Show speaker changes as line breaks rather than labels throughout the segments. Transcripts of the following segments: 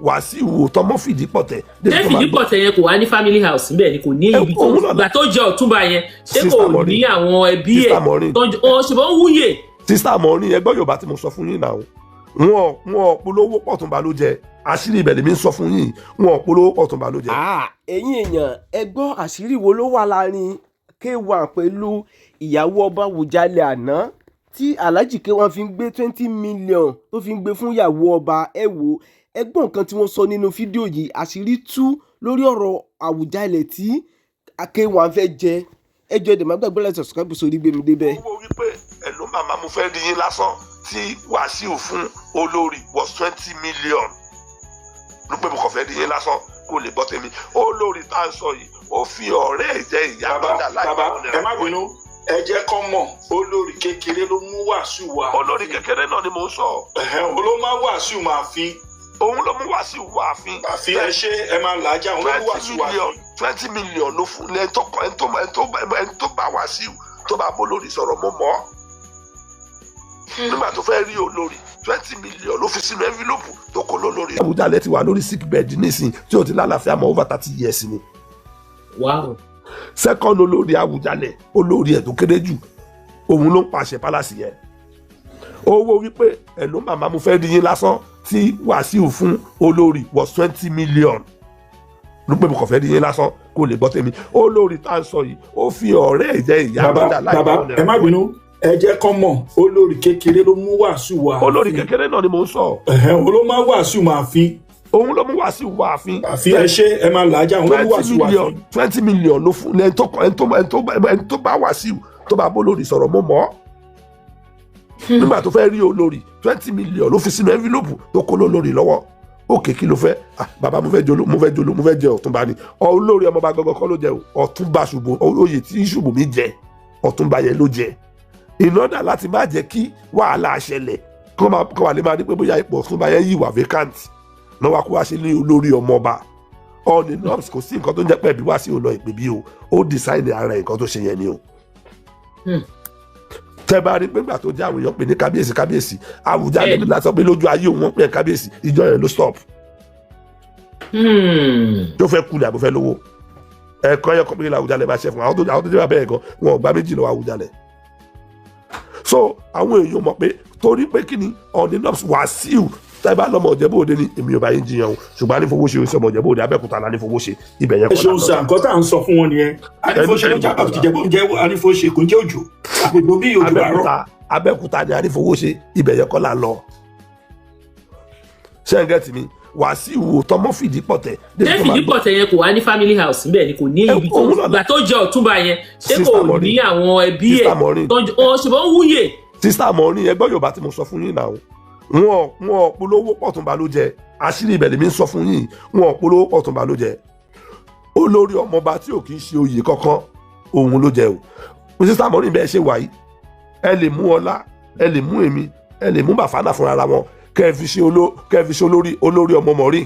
Wasiu tọmọ fìdí pọ̀tẹ́.
ṣé fìdí pọ̀tẹ́ yẹn kò wá ní family house níbẹ̀ ni kò ní ibi tó gbà tó jẹ́ ọ̀túnba yẹn ṣé kò ní àwọn ẹbí ẹ̀ ṣùgbọ́n wúyè.
sísá Mọ́rin ẹgbẹ́ Yorùbá tí mo sọ fún yín náà wọn polówó pọ̀túnba ló jẹ àṣírí ibẹ̀ lèmi ń sọ fún yín wọn polówó pọ̀túnba ló jẹ.
ẹ̀yin èèyàn ẹ gbọ́ àṣírí wo ló wà láàrin K1 pẹ̀lú ìyàwó ọba Awujale àná tí Alhaji K1 fi ń gbé 20 million tó fi ń gbé fún ìyàwó ọba. ẹ wò ẹgbọ́n nǹkan tí wọ́n sọ nínú fídíò yìí àṣírí tú lórí ọ̀rọ̀ Awujale tí K1 fẹ́ jẹ. ẹjọ́ ẹ̀dẹ̀ máa gbàgbọ́ láti subscribe sórí Gbémi Débẹ̀.
owó wípé ẹ̀ló màmá mo fẹ́ rí yín lásán tí Wasiu fún olórí was 20 million ló pé mo kàn fẹ́ rí yín lásán kó lè gbọ́ tèmi. olórí tá à ń sọ yìí ó fi ọ̀rẹ́ ẹ̀ jẹ́ ìyá lọ́dà láì bá wọn
ẹ má bínú ẹ jẹ́ kọ́ mọ̀ olórí kékeré ló mú Wasiu wá.
olórí kékeré náà ni mò ń sọ.
ló má Wasiu máa fi.
òun ló mú Wasiu wá àfin.
àfi ẹ ṣe ẹ máa làájá òun ló mú Wasiu wá.
20 million ló fún ẹni tó bá Wasiu tó bá bó lórí sọ̀rọ̀ mọ́ mọ́. nígbà tó fẹ́ rí olórí 20 million ló fi sínú envelope tó kó lólórí. Awujale ti wà lórí sick bed nísìnyí tí ó ti lálàáfíà mọ́ over 30 years ni.
Wow.
second olórí Awujale olórí ẹ̀ tó kéré jù òun ló ń pàṣẹ palace yẹn. owó wípé ẹ̀ló màmá mo fẹ́ rí yín lásán tí Wasiu fún olórí was 20 million ló pé mo kàn fẹ́ rí yín lásán kó lè gbọ́ tèmi. olórí tá à ń sọ yìí ó fi ọ̀rẹ́ ẹ̀ jẹ́ ìyá lọ́dà láì bá wọn.
ẹ má bínú ẹ jẹ́ kọ́ mọ̀ olórí kékeré ló mú Wasiu wá.
olórí kékeré náà ni mò ń sọ.
òun ló má Wasiu máa fi.
òun ló mú Wasiu wá àfin.
àfi ẹ ṣe ẹ máa làájá òun ló mú Wasiu wá àfin.
20 million ló fún ẹni tó bá Wasiu tó bá bó lórí sọ̀rọ̀ mọ́ mọ́. nígbà tó fẹ́ rí olórí 20 million ló fi sínú envelope tó kó lólórí lọ́wọ́. òkè kí ló fẹ́ bàbá mo fẹ́ jẹ ọ̀túnba ni olórí ọmọọba gangan kọ́ ló jẹ ọ̀túnba ṣùgbọ́n oyè tí ṣùgbọ́n mi jẹ ọ̀túnba yẹn ló jẹ. ìnọ́dà láti má jẹ́ kí wàhálà ṣẹlẹ̀ kọ́ wà lè máa rí pé bóyá ipò ọ̀túnba yẹn yìí wà vacant náà wá kó wá ṣe lé olórí ọmọọba. ọ̀nì nọ́ọ̀sì kò sí nǹkan tó ń jẹ́ pẹ́ bí wá sí òun lọ ìpè bí o ó decide ara nǹkan tó ṣe yẹn ni o. tẹ́ bá rí pé nígbà tó jẹ́ àwọn èèyàn pè ní kábíyèsí Awujale nígbà tó pé lójú ayé òun wọ́n pè kábíyèsí ìjọ yẹn ló stop. tó fẹ́ kulẹ̀ àbò fẹ́ lówó ẹ̀kọ́ yẹn kọ́ pé Awujale bá ṣe fún àwọn tó jẹ́ bẹ́ẹ̀ gan wọn ò gbá méjì lọ́wọ́ Awujale. so àwọn èèyàn mọ̀ pé torí pé kí ni ọ̀nì nọ́ọ̀sì Wasiu tẹ́ bá lọ́mọ Ìjẹ̀bú-Òde ni èmi ò bá yín jiyàn o ṣùgbọ́n anífowóṣe oṣù ọmọ Ìjẹ̀bú-Òde Abẹ́òkúta la anífowóṣe ibẹ̀ yẹn kọ́
la lọ. ẹ ṣeun sàn nǹkan tá à ń sọ fún wọn nìyẹn anífowóṣe ló jábọ̀ Ìjẹ̀bú-Òde anífowóṣe kò ń jẹ́ òjò àgbègbè bí òjò àárọ̀.
Abẹ́òkúta ni anífowóṣe ibẹ̀ yẹn kọ́ la lọ. ṣẹ́ńgẹ́tì mi Wasiu tọmọ fìdí pọ̀tẹ́.
ṣé fìdí pọ̀tẹ́ yẹn kò wá ní family house níbẹ̀ ni kò ní ibi tó gbà tó jẹ́ ọ̀túnba yẹn ṣé kò ní àwọn ẹbí ẹ̀ ṣùgbọ́n wúyè.
sísá Mọ́rin ẹgbẹ́ Yorùbá tí mo sọ fún yín náà wọn polówó pọ̀túnba ló jẹ àṣírí ibẹ̀ lèmi ń sọ fún yín wọn polówó pọ̀túnba ló jẹ. olórí ọmọọba tí ò kì í ṣe oyè kankan òun ló jẹ o. sísá Mọ́rin bẹ́ẹ̀ ṣe wà yìí ẹ lè mú ọlá ẹ lè mú èmi ẹ lè mú bàfánà fúnra ra wọn kẹ́ fi ṣe olórí ọmọ Mọ́rin.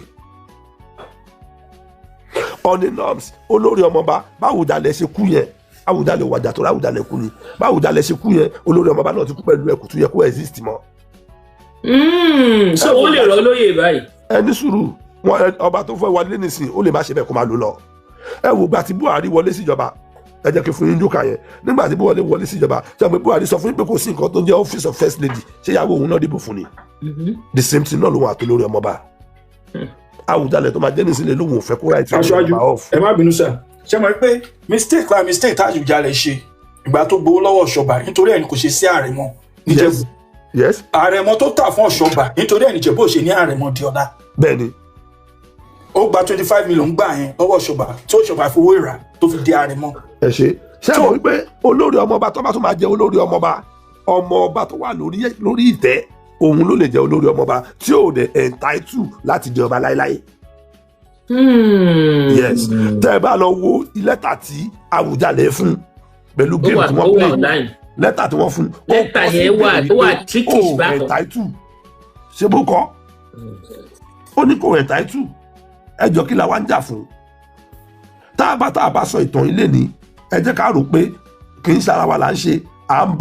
ọ̀nì nọ́ọ̀sì olórí ọmọọba báwùjalè ṣe kú yẹn Awujale wàjà tó ráwùjalè kú ni báwùjalè ṣe kú yẹn olórí ọmọọba náà ti kú pẹ̀lú ẹ̀kú tó yẹ kó exist mọ́.
ṣé ó lè rọ lóyè báyìí.
ẹ ní sùúrù ọba tó fẹ́ wọlé nísìn ó lè má ṣe bẹ́ẹ̀ kó máa lò lọ. ẹ wò gbà tí Buhari wọlé síjọba ẹ jẹ́ kí fún yín jókà yẹn nígbà tí Buhari wọlé síjọba ṣe pé Buhari sọ fún yín pé kò sí nǹkan tó ń jẹ́ office of first lady ṣé ìyàwó òun náà dìbò fún ni. the same thing náà ló wà tó lórí ọmọọba. Awujale tó máa jẹ́ nísìlẹ̀ lóhùn òfẹ́ kó ráìtì
ọmọọba off. ẹ má bínú sá ṣe mọ̀ pé mistake tá Awujale ṣe ìgbà tó gbowó lọ́wọ́ Ọ̀ṣọ́bà nítorí ẹni kò ṣe sí Àrẹ̀mọ níjẹ̀bú.
Yes.
Àrẹ̀mọ tó tà fún Ọ̀ṣọ́bà nítorí ẹni Ìjẹ̀bú ṣe ní Àrẹ̀mọ di ọ̀la.
bẹ́ẹ̀ni.
ó gba 25 million gbà yẹn lọ́wọ́ Ọ̀ṣọ́bà tí Ọ̀ṣọ́bà fowó ìrà tó fi di Àrẹ̀mọ.
ẹ ṣe mọ̀ wípé olórí ọmọọba tó bá tún máa jẹ olórí ọmọọba tó wà lórí ìtẹ́ òun ló lè jẹ olórí ọmọọba tí ò dẹ̀ entitled láti jẹ ọba láéláé. yes tẹ́ ẹ bá lọ wo lẹ́tà tí Awujale fún pẹ̀lú géèmù tí wọ́n play lẹ́tà tí wọ́n fún
lẹ́tà yẹn wà trickish bákan
ṣé bó kọ́ ó ní kò entitled ẹjọ́ kí la wá ń jà fún. tá a bá sọ ìtàn ilé ni ẹ jẹ́ ká rò pé kì í ṣara wa là ń ṣe à ń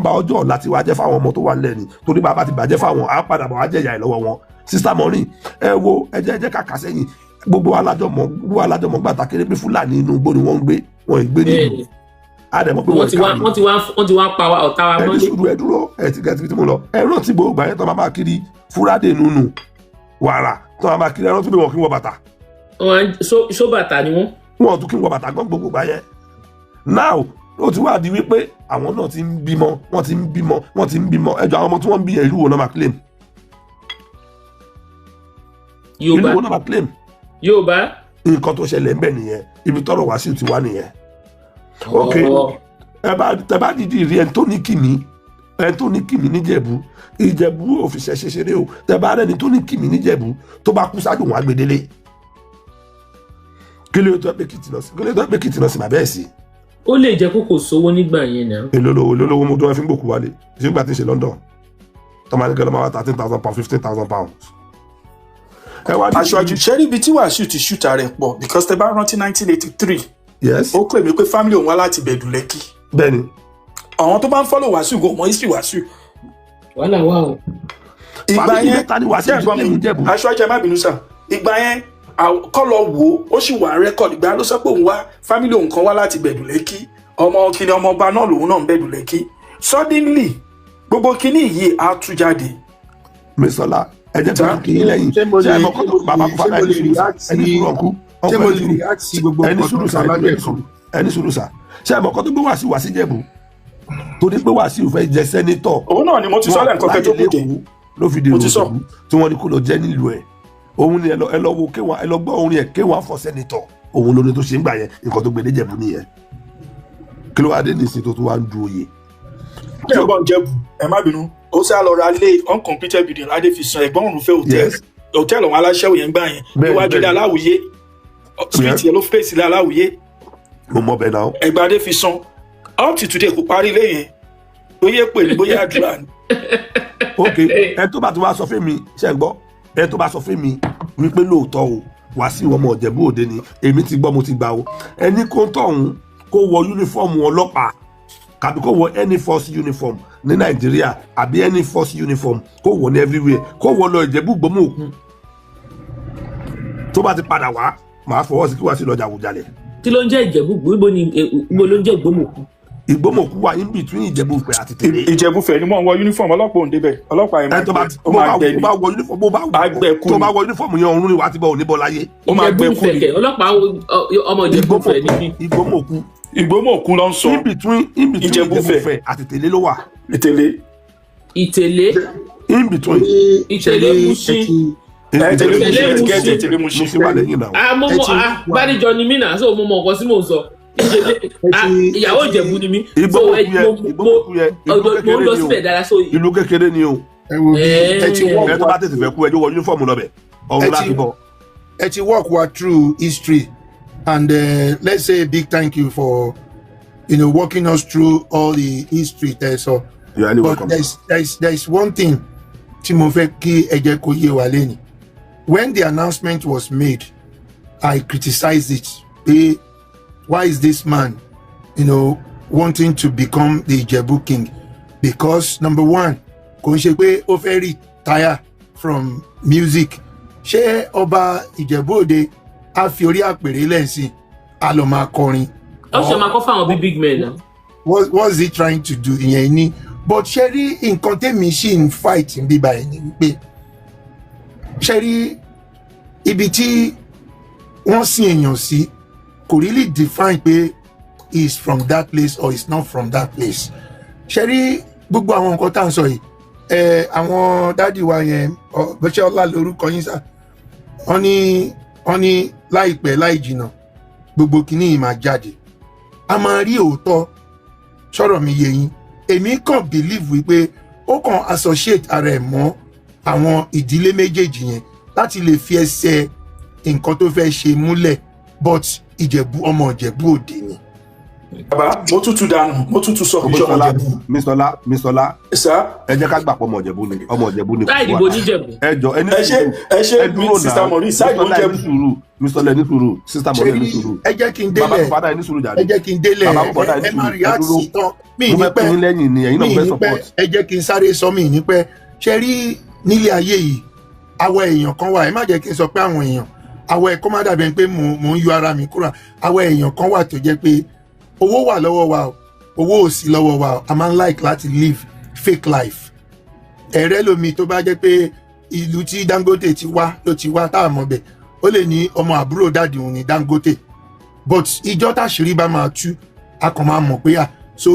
ba ọjọ́ ọ̀la tí wàá jẹ́ fáwọn ọmọ tó wà nílẹ̀ ni torí bàbá ti bàjẹ́ fáwọn à ń padà bọ̀ wá jẹ́ ìyá ẹ̀ lọ́wọ́ wọn Sister Maureen ẹ wo ẹ jẹ́ ká kà sẹ́yìn gbogbo alájọmọ̀ gbàtà kéré pé Fúlàní inú igbó ni wọ́n ń gbé wọ́n ń gbé nílùú àdèmọ̀ pé
wọ́n ti wá pa ọ̀tá wa mọ́lé.
ẹni sùúrù ẹ dúró ẹ ti gẹ̀ẹ́tì tí mo lọ ẹ rántí gbogbo ìgbà yẹn tó máa kiri fúrádé nùnù wàrà tó máa kiri ẹ rántí pé wọn kì í wọ bàtà.
ṣó bàtà ni wọ́n.
wọn tún kí n wọ bàtà gan gbogbo ìgbà yẹn now ó ti wá di wípé àwọn náà ti ń bímọ wọ́n ti ń bímọ ẹjọ́ àwọn ọmọ tí wọ́n ń bí yẹn ìlú wo náà máa claim. ìlú wo náà máa claim.
Yorùbá.
nǹkan tó ṣẹlẹ̀ ń bẹ̀ nìyẹn ibi tọ́rọ̀ Wasiu ti wá nìyẹn. ok ẹ bá dìdí rí ẹni tó ní kìmí níjẹ̀bú Ìjẹ̀bú òfìsẹ́ ṣeṣeré o tẹ bá rẹni tó ní kìmí níjẹ̀bú tó bá kú ṣáájú wọn agbedele kí ló tó pé kìtì náà sí bàbá ẹ̀ sí.
ó lè jẹ́ kó kò sówó nígbà yẹn náà.
èlò mo tó wọn fi ń gbòkú wálé ìṣègbà tí ń ṣe London tọ́mọdé ló máa wá £13,000 £15,000.
aṣáájú ṣẹ́rí ibi tí Wasiu ti ṣùtà rẹ̀ pọ̀ because tẹ bá rántí 1983
yes
ó pè mí pé family òun wá láti Bẹ̀dù Lẹ́kì.
bẹ́ẹ̀ni.
àwọn tó bá ń follow Wasiu go mọ history Wasiu.
wàhálà wà o.
ìgbà yẹn aṣáájú ẹ má bínú sà ìgbà yẹn kọ́ lọ wò ó sì wà rẹ́kọ̀dì ìgbà ló sọ pé òun wá family òun kan wá láti Bẹ̀dù Lẹ́kì ọmọ kìnìún ọmọọba náà lòun náà ń Bẹ̀dù Lẹ́kì suddenly gbogbo kìnìún yìí á tú jáde.
Mẹ́sọ̀lá ẹ jẹ́ tó kì í lẹ́yìn ṣé ẹ mọ̀ kọ́ bàbá kó fara ẹni sùúrù sà ṣé ẹ mọ̀ kọ́ tó gbé Wasiu wá sí Ìjẹ̀bú tó ní pé Wasiu fẹ́ jẹ sẹ́nitọ̀.
òun náà ni mo ti sọ lẹ́ǹkan kẹjọ kúkẹ
ló fi dèrò òṣèlú tí wọ́n ní kó lọ jẹ́ nílùú ẹ̀ òun ni ẹ lọ wo kéwà ẹ lọ gbọ́ orin ẹ̀ kéwà fọ sẹ́nitọ̀ òun lórí tó ṣe ń gbà yẹn nǹkan tó gbé ní Ìjẹ̀bú nìyẹn kí ló wá dé nísìnyí tó wá ń du oyè.
kí ẹ bọ́ ń Ìjẹ̀bú ẹ má bínú ó sá lọ ra lé uncompleted building ládé fi san ẹ̀gbọ́n òun fẹ́ hòtẹ́ẹ̀lì àwọn aláṣẹ́wò yẹn gbà yẹn níwájú ilé Aláwìyé street yẹn ló fèsì ilé Aláwìyé.
mo mọ bẹ́ẹ̀ náà.
Ẹgbàdé fi san up to today kò parí ilé yẹn bóyá pè ní bóyá àdúrà ni.
ok ẹ tó bá ti wá sọ fún mi ṣe ń gbọ́ ẹ tó bá sọ fún mi wípé lóòótọ́ o Wasiu ọmọ Ìjẹ̀bú Òde ni èmi ti gbọ́ mo ti gbà o ẹni kó ń tọ̀hún kó wọ yúnífọ́ọ̀mù ọlọ́pàá kàbí kó wọ any force uniform ní Nàìjíríà àbí any force uniform kó wọ ní everywhere kó wọ lọ Ìjẹ̀bú Gbómù Òkun tó bá ti padà wá màá fọwọ́ sí kí Wasiu lọ jà Awùjalẹ̀.
kí ló ń jẹ́ Ìjẹ̀bú ibo ló ń jẹ́ Ìgbómù Òkun.
Ìgbómù Òkun wà in between Ìjẹ̀bú-Ifẹ̀ àti Tèlé.
Ìjẹ̀bú-Ifẹ̀ ni mo ń wọ uniform ọlọ́pàá òǹdè bẹ̀ ọlọ́pàá yẹn máa gbẹ ní.
tó bá wọ uniform yẹn ọ̀run ni wàá ti bọ̀ òní bọ̀ láyé.
ó máa gbẹ kú ni.
ọlọ́pàá ọmọ Ìjẹ̀bú-Ifẹ̀ ni.
Ìgbómù Òkun.
Ìgbómù Òkun ló ń sọ.
in between Ìjẹ̀bú-Ifẹ̀ àti Tèlé ló wà.
Ìtèlé.
in between.
Ìtèlé Mùṣín. Bádìjọ ni mí náà so mo mọ nǹkan sí mò ń sọ ìyàwó Ìjẹ̀bú ni mí so mo lọ síbẹ̀ dára so.
ìlú kékeré ni o ẹ tó bá tètè fẹ́ kú ẹjọ́ wọ uniform lọ́bẹ̀ ọ̀hún láti bọ̀.
ẹ ti walk wa through history and let's say a big thank you for walking us through all the history there so but there is one thing tí mo fẹ́ kí ẹ jẹ́ kó yé wa lẹ́yìn. When the announcement was made, I criticized it. Why is this man, wanting to become the Ìjẹ̀bú king? Because number one, kò ń ṣe pé ó fẹ́ retire from music. Ṣé ọba Ìjẹ̀bú Òde á fi orí àpèrè lẹ́sìn á lọ máa kọrin?
Ó ṣe máa kọ́ fáwọn big men náà.
What is he trying to do? Ìyẹn ni. But ṣe rí nǹkan tẹ́mi ṣì ń fight ń bíbá ẹ̀ ní wípé ṣe rí ibi tí wọ́n sin èèyàn sí kò really define pé he is from that place or he is not from that place. ṣe rí gbogbo àwọn nǹkan tá à ń sọ yìí àwọn dádì wa yẹn bẹ́sẹ̀ ọlá lórúkọ yín sá wọ́n ní láìpẹ́ láì jìnnà gbogbo kìíní yìí máa jáde a máa rí òótọ́ sọ̀rọ̀ mi yé yín èmi kàn believe wípé ó kàn associate ara ẹ̀ mọ́ àwọn ìdílé méjèèjì yẹn láti lè fi ẹsẹ̀ nǹkan tó fẹ́ ṣe múlẹ̀ but ọmọ Ìjẹ̀bú Òde ni.
bàbá mo tútù dànù mo tútù sọ fún ìjọba Ìjẹ̀bú.
Mísọ́lá ẹ jẹ́ ká gbà pọ̀ ọmọ Ìjẹ̀bú ni.
láì dìbò níjẹ̀bú.
ẹ jọ ẹni
dúró náà Sister Maureen sáìdì Ìjẹ̀bú.
Mísọ́lá ní sùúrù Sister Maureen ní sùúrù.
ẹ jẹ́ kí n délẹ̀ ẹ máa react sí tán mi ní pẹ́ ẹ jẹ́ kí n sáré sọ mi ní pẹ́ ṣe rí nílé ayé yìí àwọn èèyàn kan wà ẹ má jẹ́ kí n sọ pé àwọn èèyàn àwọn ẹ̀kọ́ má dàbí pé mò ń yọ ara mi kúrò àwọn èèyàn kan wà tó jẹ́ pé owó wà lọ́wọ́ wa o owó ò sí lọ́wọ́ wa o a máa ń like láti live fake life ẹ̀rẹ́ lomi tó bá jẹ́ pé ìlú tí Dangote ti wá ló ti wá tá a mọ̀ bẹ̀ ó lè ní ọmọ àbúrò dáàdì òun ní Dangote but ìjọ táṣìírí bá máa tú a kàn máa mọ̀ pé so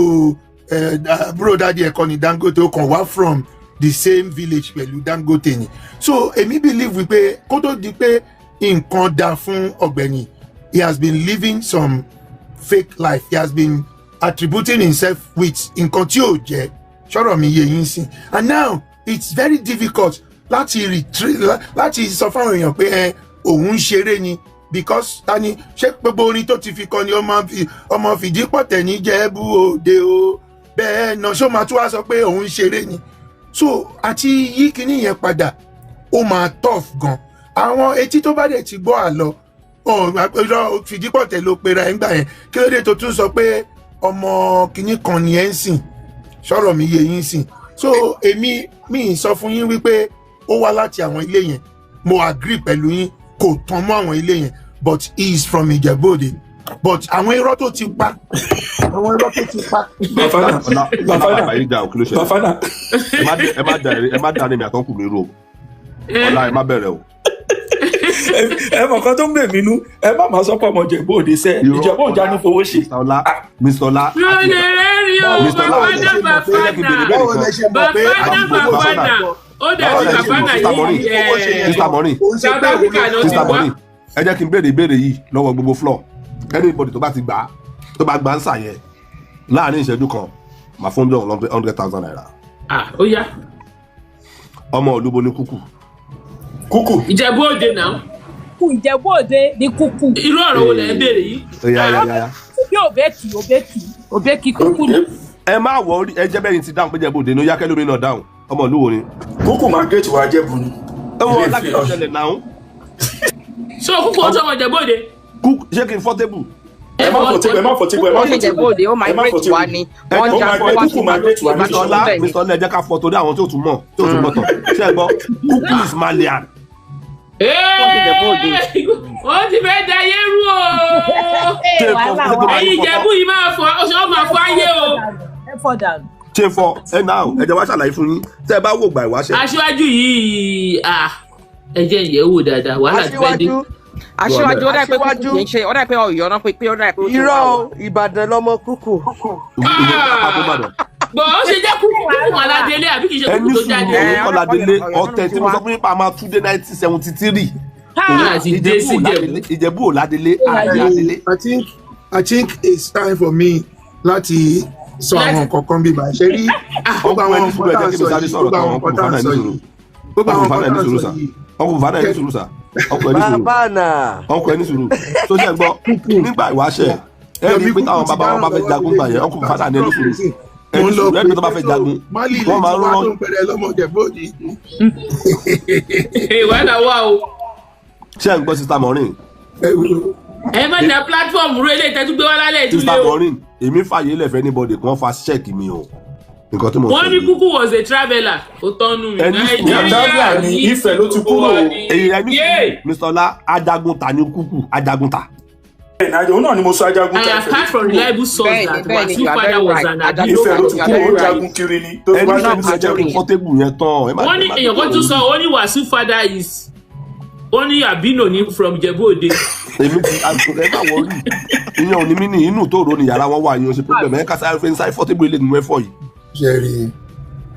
àbúrò dáàdì ẹ̀kọ́ ní Dangote ó kàn wá from the same village pẹ̀lú Dangote ni so èmi believe wípé kó tó di pé nǹkan dá fún ọ̀gbẹ́ni he has been living some fake life he has been attributing himself with nǹkan tí ò jẹ́ ṣọ́rọ̀ mi yé yín sìn and now it's very difficult láti sọ fáwọn èèyàn pé òun ń ṣeré ni because tani ṣé gbogbo orin tó ti fi kọ ni ọmọ fìdí pọ̀tẹ̀ ní Jẹ̀bú Òde o bẹ́ẹ̀ náà ṣó máa tún wá sọ pé òun ń ṣeré ni so àti yí kíní yẹn padà ó máa tough gan àwọn etí tó bá dẹ̀ ti gbọ́ àlọ́ fìdí pọ̀tẹ̀ ló pera ẹ̀ ń gbà yẹn kí ló dé tó tún sọ pé ọmọ kíní kan ni ẹ̀ ń sìn ṣọ́rọ̀ mi yé yín sìn so èmi mi sọ fún yín wípé ó wá láti àwọn ilé yẹn mo agree pẹ̀lú yín kò tán mọ́ àwọn ilé yẹn but he is from Ìjẹ̀bú Òde but àwọn irọ́ tó ti pa àwọn irọ́ tó ti pa.
Bàfánà ẹ má darí mi àtọ́kùn mi rò ọ̀la ẹ má bẹ̀rẹ̀ o.
ẹ mọ̀ kan tó ń bè mí nú ẹ má máa sọ pé ọmọ Ìjẹ̀bú Òde sẹ́ Ìjẹ̀bú Òde á ní fowó ṣe.
Mr. Ọlá
Bàfánà ó dàbí Bàfánà yìí
Mr. Money ẹ jẹ́ kí n béèrè ìbéèrè yìí lọ́wọ́ gbogbo floor anybody tó bá ti gbà tó bá gbà ń sàyẹ láàrin ìṣẹ́jú kan màá fún jọ 100,000 naira.
Ó yá.
ọmọ olúbo ní kúkú.
Ìjẹ̀bú Òde náà.
Ìjẹ̀bú Òde ní kúkú.
Irú ọ̀rọ̀ wo lẹ ń béèrè yìí?
Bí òbẹ́kì kúkú ni.
Ẹ má wọrí ẹ jẹ́ bẹ́yìn ti dáhùn pé Ìjẹ̀bú Òde ní ó yá kẹ́lómi náà dáhùn ọmọ olúwo ni.
Kúkú Margaret wà Jẹ̀bú ni.
ẹ wọ láti ọ̀ṣẹ̀lẹ̀ náà.
So kúkú ó sọmọ Ìjẹ̀bú Òde.
Kúkú ṣé kí n fọ́ tébù.
ẹ má fọ tébù.
Ìjẹ̀bú Òde ó migrate wá ni wọ́n jà fún wá sí
Mr. Ọlá ẹ jẹ́ ká fọ́ torí àwọn tó tún mọ̀ tán ṣé ẹ gbọ́ Kúkú is Malian.
Wọ́n ti fẹ́ da yé rú o. Ẹ̀yin Ìjẹ̀bú yìí máa fọ ayé o.
Ṣé fọ ẹ náà ẹ jẹ́ wá ṣàlàyé fún yín tẹ́ ẹ bá wò gbà ìwáṣẹ̀.
Aṣíwájú yìí ẹ jẹ́ ìyẹn wò dáadáa wàhálà ti fẹ́ dé.
Aṣíwájú ó dà pé kúkú kì í ṣe ó dà pé Ọ̀yọ́ náà pé ó dà pé ó ti wà o.
Ìbàdàn lọmọ kúkú.
Bọ̀ ó ṣe jẹ́ kúkú Ọládélé àbí kì í ṣe kúkú tó jáde.
ẹni sùn Ọládélé ọ̀tẹ̀ tí mo sọ fún yín pa máa tún dé 1973. Ìjẹ̀bú Ọládélé Ọládélé.
I think it's time for me láti sọ àwọn kankan bí bá ṣe rí gbogbo àwọn nǹkan tá à ń sọ yìí gbogbo àwọn nǹkan tá à ń sọ yìí gbogbo àwọn nǹkan tá à ń sọ yìí.
ọkùnrin fàdà ẹni sùúrù sà ọkùnrin ẹni sùúrù tó ṣe gbọ́ nígbà ìwáṣẹ̀ ẹni pé táwọn bàbá wọn bá fẹ́ jagun gbà yẹn ọkùnrin fàdà ẹni sùúrù ẹni sùúrù ẹni tó bá fẹ́ jagun wọ́n máa ń rán.
Wàhálà wà o.
ṣé ẹ ń gbọ́ Sister Maureen.
Ẹ má da platform rú eléyìí tẹ́tú gbé wá lálẹ́ ìtúlẹ̀ o.
Sister Maureen èmi fàyè lẹ̀ fẹ́ anybody kan fa check mi o.
Wọ́n ní Kúkú was a traveller ó tọ́nu mi.
Nàìjíríà ní Ifẹ̀ ló ti kúrò.
èyí rẹ̀ ní Mr. Ọlá ajagunta ní Kúkú ajagunta.
Òun náà ni mo sọ ajagunta
I have heard from reliable source that Wasiu father was an ajagunta.
Ifẹ̀ ló ti kúrò ó jagun kiri ni.
ẹni náà máa jẹ́ kí fọ́tébù yẹn tán.
Wọ́n ní èèyàn kan tún sọ ó ní Wasiu father is ó ní àbínò ní from Ìjẹ̀bú Òde.
èmi ti ẹ bá wọrí ìyẹn ò ní mí ní inú tó ro ní yàrá wọn wà yín o ṣe problem ẹ kásá fẹ́ ń sáré fọ́tébù ilé nínú ẹ̀fọ́ yìí.
Jerry.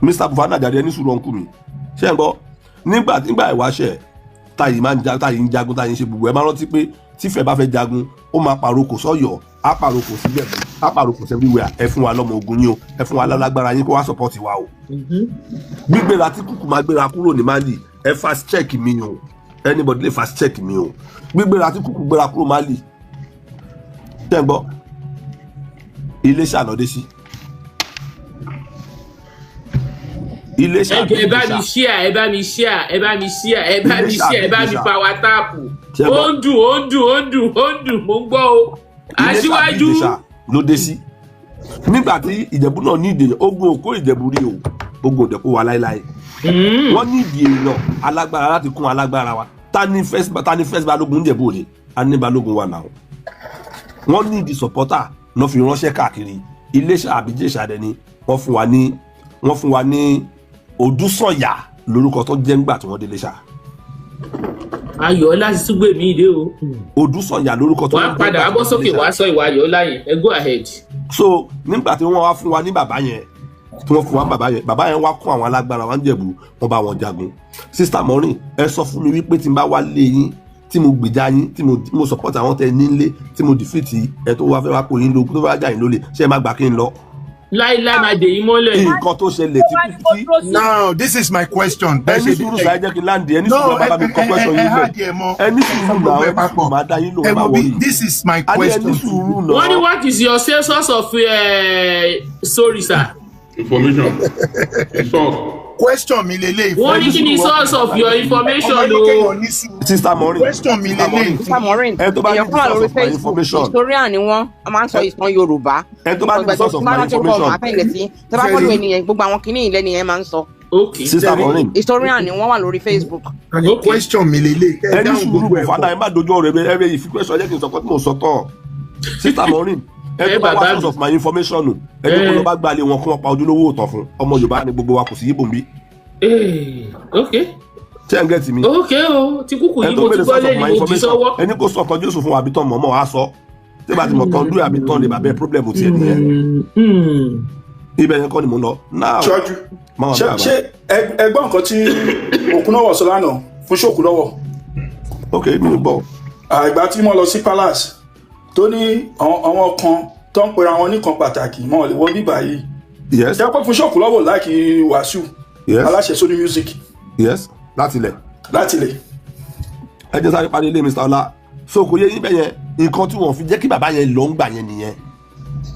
Mr. Bufana jáde ẹni sùúrù ọ̀nkù mi ṣé ń gbọ́ nígbà ìwáṣẹ̀ táyì ń jagun táyì ń ṣe gbogbo ẹ máa rántí pé tífẹ̀ bá fẹ́ jagun ó máa pàrokò sọ́yọ́ á pàrokò síbẹ̀ á pàrokò everywhere ẹ fún wa lọ́mọ ogun yín o ẹ fún wa lálágbára yín kó wá support wa o. gbígbéra tí Kúkú máa gbéra kúrò ní Mali ẹ fast check mi o anybody lè fast check mi o gbígbéra tí Kúkú gbéra kúrò Mali ṣé ń gbọ́ ilé ṣàlọ́dé sí. ilé ṣàlọ́dé sí.
ẹ bá mi power tap ó ń dùn mo ń gbọ́ o. Aṣíwájú
ló dé sí nígbà tí Ìjẹ̀bú náà ní ìdènà ogun òkó Ìjẹ̀bú rí o ogun òdẹ̀kó wa láéláé wọ́n ní ìdí èèyàn alágbára láti kún alágbára wa ta ni first balógun Ìjẹ̀bú Òde a ní balógun wa náà wọ́n ní ìdí supporter náà fi ránṣẹ́ káàkiri Iléṣà àbíjẹ̀ṣà dẹ̀ ni wọ́n fún wa ní Odúsànyà lórúkọ tó jẹ́ ńgbà tí wọ́n dé Iléṣà.
Ayọ̀ọ́lá ti tún gbé mi ìdè o.
Odúsànyà lórúkọ tó jẹ́ ńgbà tí wọ́n dé Iléṣà. wọ́n á padà bọ́ sókè wá sọ ìwà Ayọ̀ọ́lá yẹn ẹ go ahead. So nígbà tí wọ́n wá fún wa ní bàbá yẹn tí wọ́n fún wa bàbá yẹn wá kún àwọn alágbára wa ń Jẹ̀bú wọ́n bá wọn jagun. Sister Maureen ẹ sọ fún mi wípé tí n bá wá lé yín tí mo gbèjà yín tí mo support àwọn tẹ nílé tí mo defeat ẹ tó wá fẹ́ wá kó yín lógun tó fẹ́ wá jà yín lólè ṣé ẹ má gbà kí n lọ.
láíláí máa dè yín mọ́lẹ̀.
nǹkan tó ṣẹlẹ̀ tí.
Now this is my question.
ẹni sùúrù sáyé jẹ́ kí n láǹdì ẹni sùúrù bàbá mi kọ́ question yín lẹ̀ ẹni sùúrù náà ẹni sùúrù máa dá yín lóhùn máa wọ̀nyí.
This is my question.
ẹni sùúrù náà.
What is your source of sorry sir.
Information.
Question mi lele.
Wọ́n ní kí ni source of your information o.
Sister Maureen.
Question mi lele.
Sister Maureen. Èèyàn kan lórí Facebook historian ni wọ́n máa ń sọ ìtàn Yorùbá.
Ẹ tó bá ní source of my information.
Tẹ́ bá fọ́lù ènìyàn gbogbo àwọn kìíní ilẹ̀ nìyẹn máa ń sọ.
Okay.
Sister Maureen.
Historian ni wọ́n wà lórí Facebook.
Question mi lele.
Ẹni sùúrù fada ẹ má dojú ọ̀rọ̀ ẹ bẹ ìfi question jẹ́ kí n sọ pé mo sọ tán. Sister Maureen. Ẹ tó bá wá source of my information nù ẹ tó kó lọ bá gbalẹ̀ wọn kí wọ́n pa ojúlówó òtàn fún ọmọ Yorùbá ni gbogbo wa kò sí yíbò ń bí.
Okay.
Ṣé ń gẹ́tì mi?
Okay o ti kúkú yìí mo ti gbọ́ lé ní mo jí sọ́wọ́.
Ẹni kò sọ ọ̀tọ̀ Jésù fún wa àbí tán mọ̀ọ́mọ́ wa sọ tí bá ti mọ̀ tán dúró àbí tán lè bàbá problem tiẹ̀ nìyẹn. Ibẹ̀ yẹn kọ́ ni mo ń lọ.
Ṣọ́jú ṣé ẹgbọ́n nǹkan tí Òkúnọ́wọ̀ sọ lánàá fún Ṣókúnọ́wọ̀.
Ok mi ò gbọ́.
Ìgbà tí mo lọ sí palace tó ní àwọn kan tó ń pera wọn nìkan pàtàkì mọ́ lè wọ́n bíbá yìí.
Yes.
Jẹ́ pé fún Ṣókúnọ́wọ̀ láìkí Wasiu.
Yes.
Aláṣẹ Sony Music.
Yes. Láti ilẹ̀.
Ẹ
jẹ́ sáré parí ilé Mr. Ọlá. So kò yé yín bẹ́ẹ̀ yẹn nǹkan tí wọ́n fi jẹ́ kí bàbá yẹn lọ ń gbà yẹn nìyẹn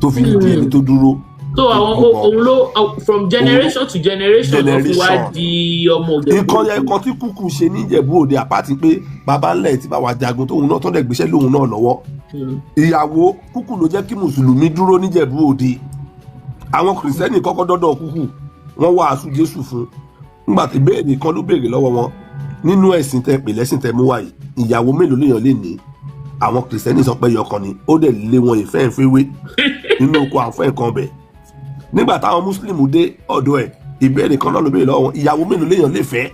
tó fi di ẹni tó dúró.
So àwọn òun ló from generation to generation ló fi wá di ọmọ Ìjẹ̀bú.
nǹkan yẹn kan tí kúkú ṣe ní Ìjẹ̀bú Òde àpáti pé bàbá ńlẹ̀ tí bá wà jagun tóun náà tọ́lẹ̀ gbéṣẹ́ lóun náà lọ́wọ́. Ìyàwó kúkú ló jẹ́ kí mùsùlùmí dúró ní Ìjẹ̀bú Òde. Àwọn kìrìsìtẹ́nì kọ́kọ́ dọ́dọ̀ kúkú wọ́n wàásù Jésù fún nígbà tí béèrè kan ló béèrè lọ́wọ́ wọn nínú ẹ̀sìn tẹ pè lẹ́sìn tẹ mú wáyé ìyàwó mélòó lèèyàn lè ní àwọn kìrìsìtẹ́nì sọ pé yọkan ni ó dẹ̀ lé wọn ìfẹ́ ìfẹ́wé nínú oko àfẹ́ nǹkan bẹ̀ nígbà táwọn mùsùlùmí dé ọ̀dọ̀ ẹ̀ ìbéèrè kan náà ló béèrè lọ́wọ́ wọn ìyàwó mélòó lèèyàn lè fẹ́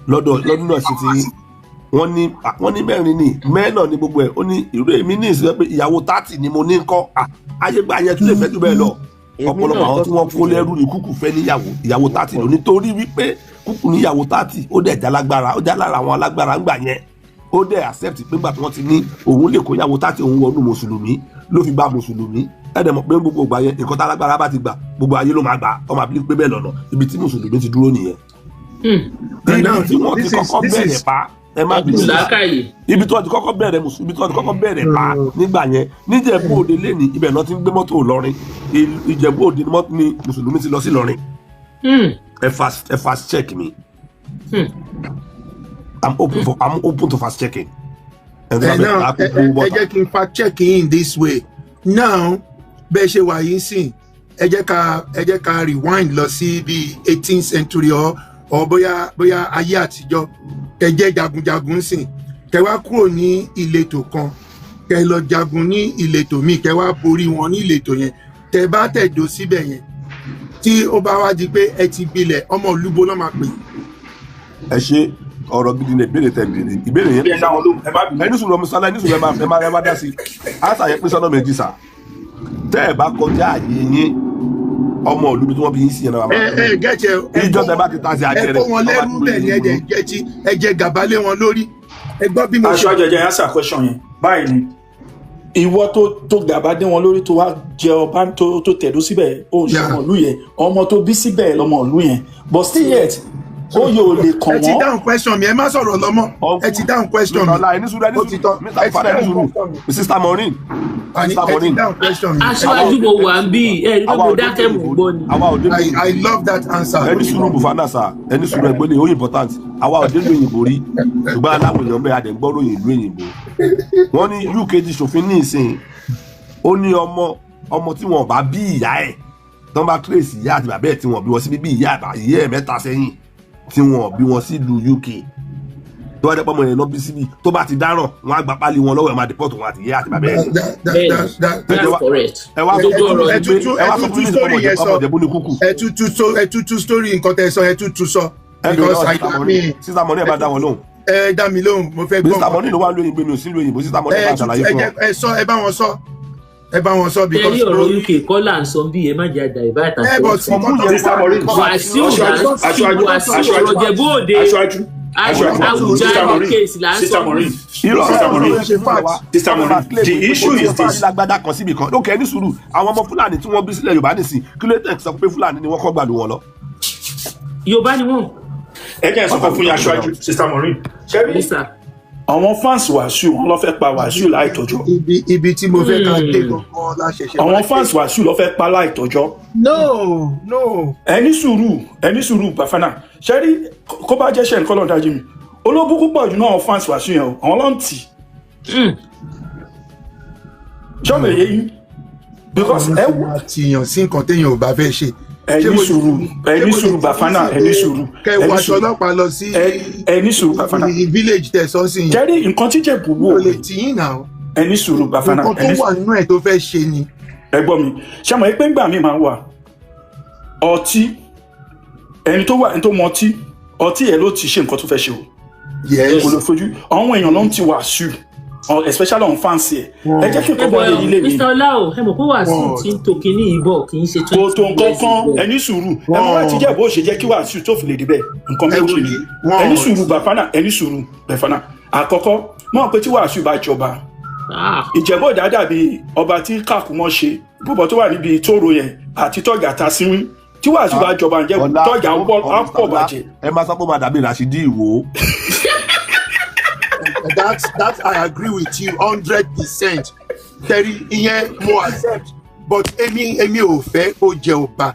lọ́dún ẹ̀sìn tí wọ́n ní mẹ́rin ni mẹ́nà ní gbogbo ẹ̀ ó ní ìró èmi ní ìsìnkú pé ìyàwó 30 ni mo ní ń kọ́ ayégbá yẹn tún lè fẹ́ jù bẹ́ẹ̀ lọ ọ̀pọ̀lọpọ̀ àwọn tí wọ́n kó lẹ́rú ni kúkú fẹ́ ìyàwó 30 lò nítorí wípé kúkú níyàwó 30 ó dẹ̀ jálágbára ó jálára àwọn alágbára ń gbà yẹn ó dẹ̀ accept pé gbà tí wọ́n ti ní òun lè kó ìyàwó 30 òun wọnú mùsùlùmí ló fi gba mùsùlùmí ẹ̀dẹ̀ mọ̀ pé gbogbo ìgbà yẹn nǹkan tálágbára bá ti gbà gbogbo ayé ló máa gbà ọmọ àbílí pé bẹ́ẹ̀ lọ́nà ibi tí mùsùlùmí ti dúró nìyẹn. ibi tí wọ́n ti kọ́kọ́ bẹ̀rẹ̀ pa ẹ má bínú ibi tí wọ́n ti kọ́kọ́ bẹ̀rẹ̀ mùsùlùmí tí wọ́n ti kọ́kọ́ bẹ̀rẹ̀ pa nígbà yẹn níjẹ̀bú Òde lẹ́ni ibẹ̀ náà ti ń gbé mọ́tò lọ́rin Ìjẹ̀bú Òde ni mùsùlùmí ti lọ sí lọ́rin. ẹ fast check me. I'm open to fast checking.
Now ẹ jẹ́ kí n fact check in this way now bẹ́ẹ̀ ṣe wà yín sìn ẹ jẹ́ ká rewind lọ sí bíi 18th century or bóyá ayé àtijọ́ ẹ jẹ́ jagunjagun sìn kẹ wá kúrò ní ìletò kan kẹ lọ jagun ní ìletò míì kẹ wá borí wọn ní ìletò yẹn tẹ bá tẹ̀dó síbẹ̀ yẹn tí ó bá wá di pé ẹ ti gbilẹ̀ ọmọ olúbo náà máa pè.
ẹ ṣe ọ̀rọ̀ gidi ní ìbéèrè tẹ ìbéèrè yẹn ẹni sùn lọmọ sálá ẹni sùn ẹ má dá sí àṣà yẹn pín sọ́nà méjì sá tẹ́ ẹ bá kọjá àyè yín ọmọ olúbi tí wọ́n fi yín sí yẹn náà.
gẹ́tẹ̀
ìjọ tẹ bá ti ta sí àjẹrẹ.
ẹ kó wọn lẹ́rú bẹ́ẹ̀ ni ẹ jẹ gàba lé wọn lórí ẹ gbọ́ bí mo ṣe.
aṣọ àjẹjẹ yẹn ṣà question yẹn báyìí ni ìwọ tó gàba dé wọn lórí tó wá jẹ ọba tó tẹ̀dó síbẹ̀ ó ń ṣe ọmọ ìlú yẹn ọmọ tó bí síbẹ̀ lọmọ ìlú yẹn but still yet ó yóò lè kàn wọ́n.
ẹ ti dáhùn question mi ẹ má sọ̀rọ̀ lọ́mọ ẹ ti dáhùn question mi.
ó ti tọ́ Sister Maureen.
aṣáájú mo wà ń bí ẹ ní gbogbo dákẹ́ mò ń gbọ́ ni.
I love that answer.
ẹni sùúrù bùfánà sà ẹni sùúrù ẹgbẹ́ ni ó important àwa òde ìlú òyìnbó rí ṣùgbọ́n aláwọ̀ èèyàn bẹ́ẹ̀ adẹ̀ ń gbọ́ ròyìn ìlú òyìnbó. wọ́n ní UK ti ṣòfin ní ìsìn ó ní ọmọ tí wọn bá bí ìyá ẹ̀ tán bá trace ìyá àti bàbá ẹ̀ tí wọ́n bí wọ́n sí bí ìyá ẹ̀ mẹ́ta sẹ́yìn tí wọ́n bí wọn sí ìlú UK tó wá dẹ́pọ̀ ọmọ yẹn lọ bí síbi tó bá ti dáràn wọ́n á gba pálí wọn lọ́wọ́ ẹ̀ máa deport wọn àti ìyá àti bàbá ẹ̀.
ẹ wá
tútù story yẹn sọ ẹ tútù story nǹkan tẹ́ sọ ẹ tútù sọ.
sísá mọ́ni ẹ̀ bá dá wọn lóhùn.
Ẹ dá mi lóhùn mo fẹ́ gbọ́.
sísá mọ́ni ló wá lóyìn gbé mi ò sí lóyìnbó sísá mọ́ni ẹ̀ bá ṣàlàyé fún wọn.
ẹ sọ ẹ bá wọn sọ ẹ bá wọn sọ because.
ẹ rí ọ̀rọ̀ UK kọ́ là ń sọ bí ẹ má jẹ́ àjà ìbá ìtàn
ẹ bọ̀ sí
Wasiu ọ̀rọ̀ Jẹ̀bú Òde Awujale case là ń sọ.
The issue is this. Lágbádá kan síbi kan lókè ní sùúrù àwọn ọmọ Fúlàní tí wọ́n bí sílẹ̀ Yorùbá nìsín kí ló tẹ̀ sọ pé Fúlàní ni wọ́n kọ́ gbàlú wọn lọ.
Yorùbá ni wọ́n.
ẹ jẹ́ ìsọ̀kan fún yín aṣáájú Sister Maureen ṣẹ́rí àwọn fans Wasiu wọn lọ fẹ́ pa Wasiu láìtọ́jọ́.
ibi tí mo fẹ́ ká dé gbọ́ngàn láṣẹṣẹ.
àwọn fans Wasiu lọ fẹ́ pa láìtọ́jọ́.
no.
ẹni sùúrù Bafana ṣẹ́rí kó bá jẹ́ ṣe nǹkan lọ́ọ́ dájú mi olóbùkún pọ̀ jù náà àwọn fans Wasiu yẹn àwọn ló ń tì. ṣọ́ọ̀bù èyí yín because ẹ wù.
àtìyàn sí nǹkan téèyàn ò bá fẹ́ ṣe.
ẹni sùúrù Bafana ẹni sùúrù.
kẹwàá aṣọ ọlọ́pàá lọ sí.
ẹni sùúrù Bafana.
village tẹ̀sán sí yẹn.
jẹ́rí nǹkan tí Jẹ̀bú wò.
o lè tì yín náà.
ẹni sùúrù Bafana.
nǹkan tó wà nínú ẹ̀ tó fẹ́ ṣe ni.
ẹ gbọ́ mi ṣé àmọ́ pé ńgbà mi máa ń wà ọtí ẹni tó mọ ọtí ẹ̀ ló ti ṣe nǹkan tó fẹ́ ṣe o. kò lè fojú àwọn èèyàn ló ń ti Wasiu especially on fans ẹ jẹ́ kí nǹkan bọ́ lé ilé mi.
Mr. Olao ẹ mọ̀ pé Wasiu ti ń to kinní ìbọ̀ kì í ṣe 20 years.
kò tó nǹkan kan ẹni sùúrù ẹ mọ̀ láti jẹ́ bó ṣe jẹ́ kí Wasiu tó fi lè débẹ̀ nǹkan méjì ni ẹni sùúrù Bafana ẹni sùúrù Bafana àkọ́kọ́ mọ̀ pé tí Wasiu bá jọba Ìjẹ̀bú Òde dàbí ọba tí kàkúmọ́ ṣe bọ́bọ̀ tó wà níbi tóoro yẹn àti tọ́gà ta síwín tí Wasiu bá jọba ǹjẹ́ tọ́gà á pọ̀ bàjẹ́.
ẹ máa sọ pé ó máa dàbí Rashidi Ìwò.
That I agree with you 100%. Terry ìyẹn mo accept but èmi ò fẹ́ kó jẹ ọba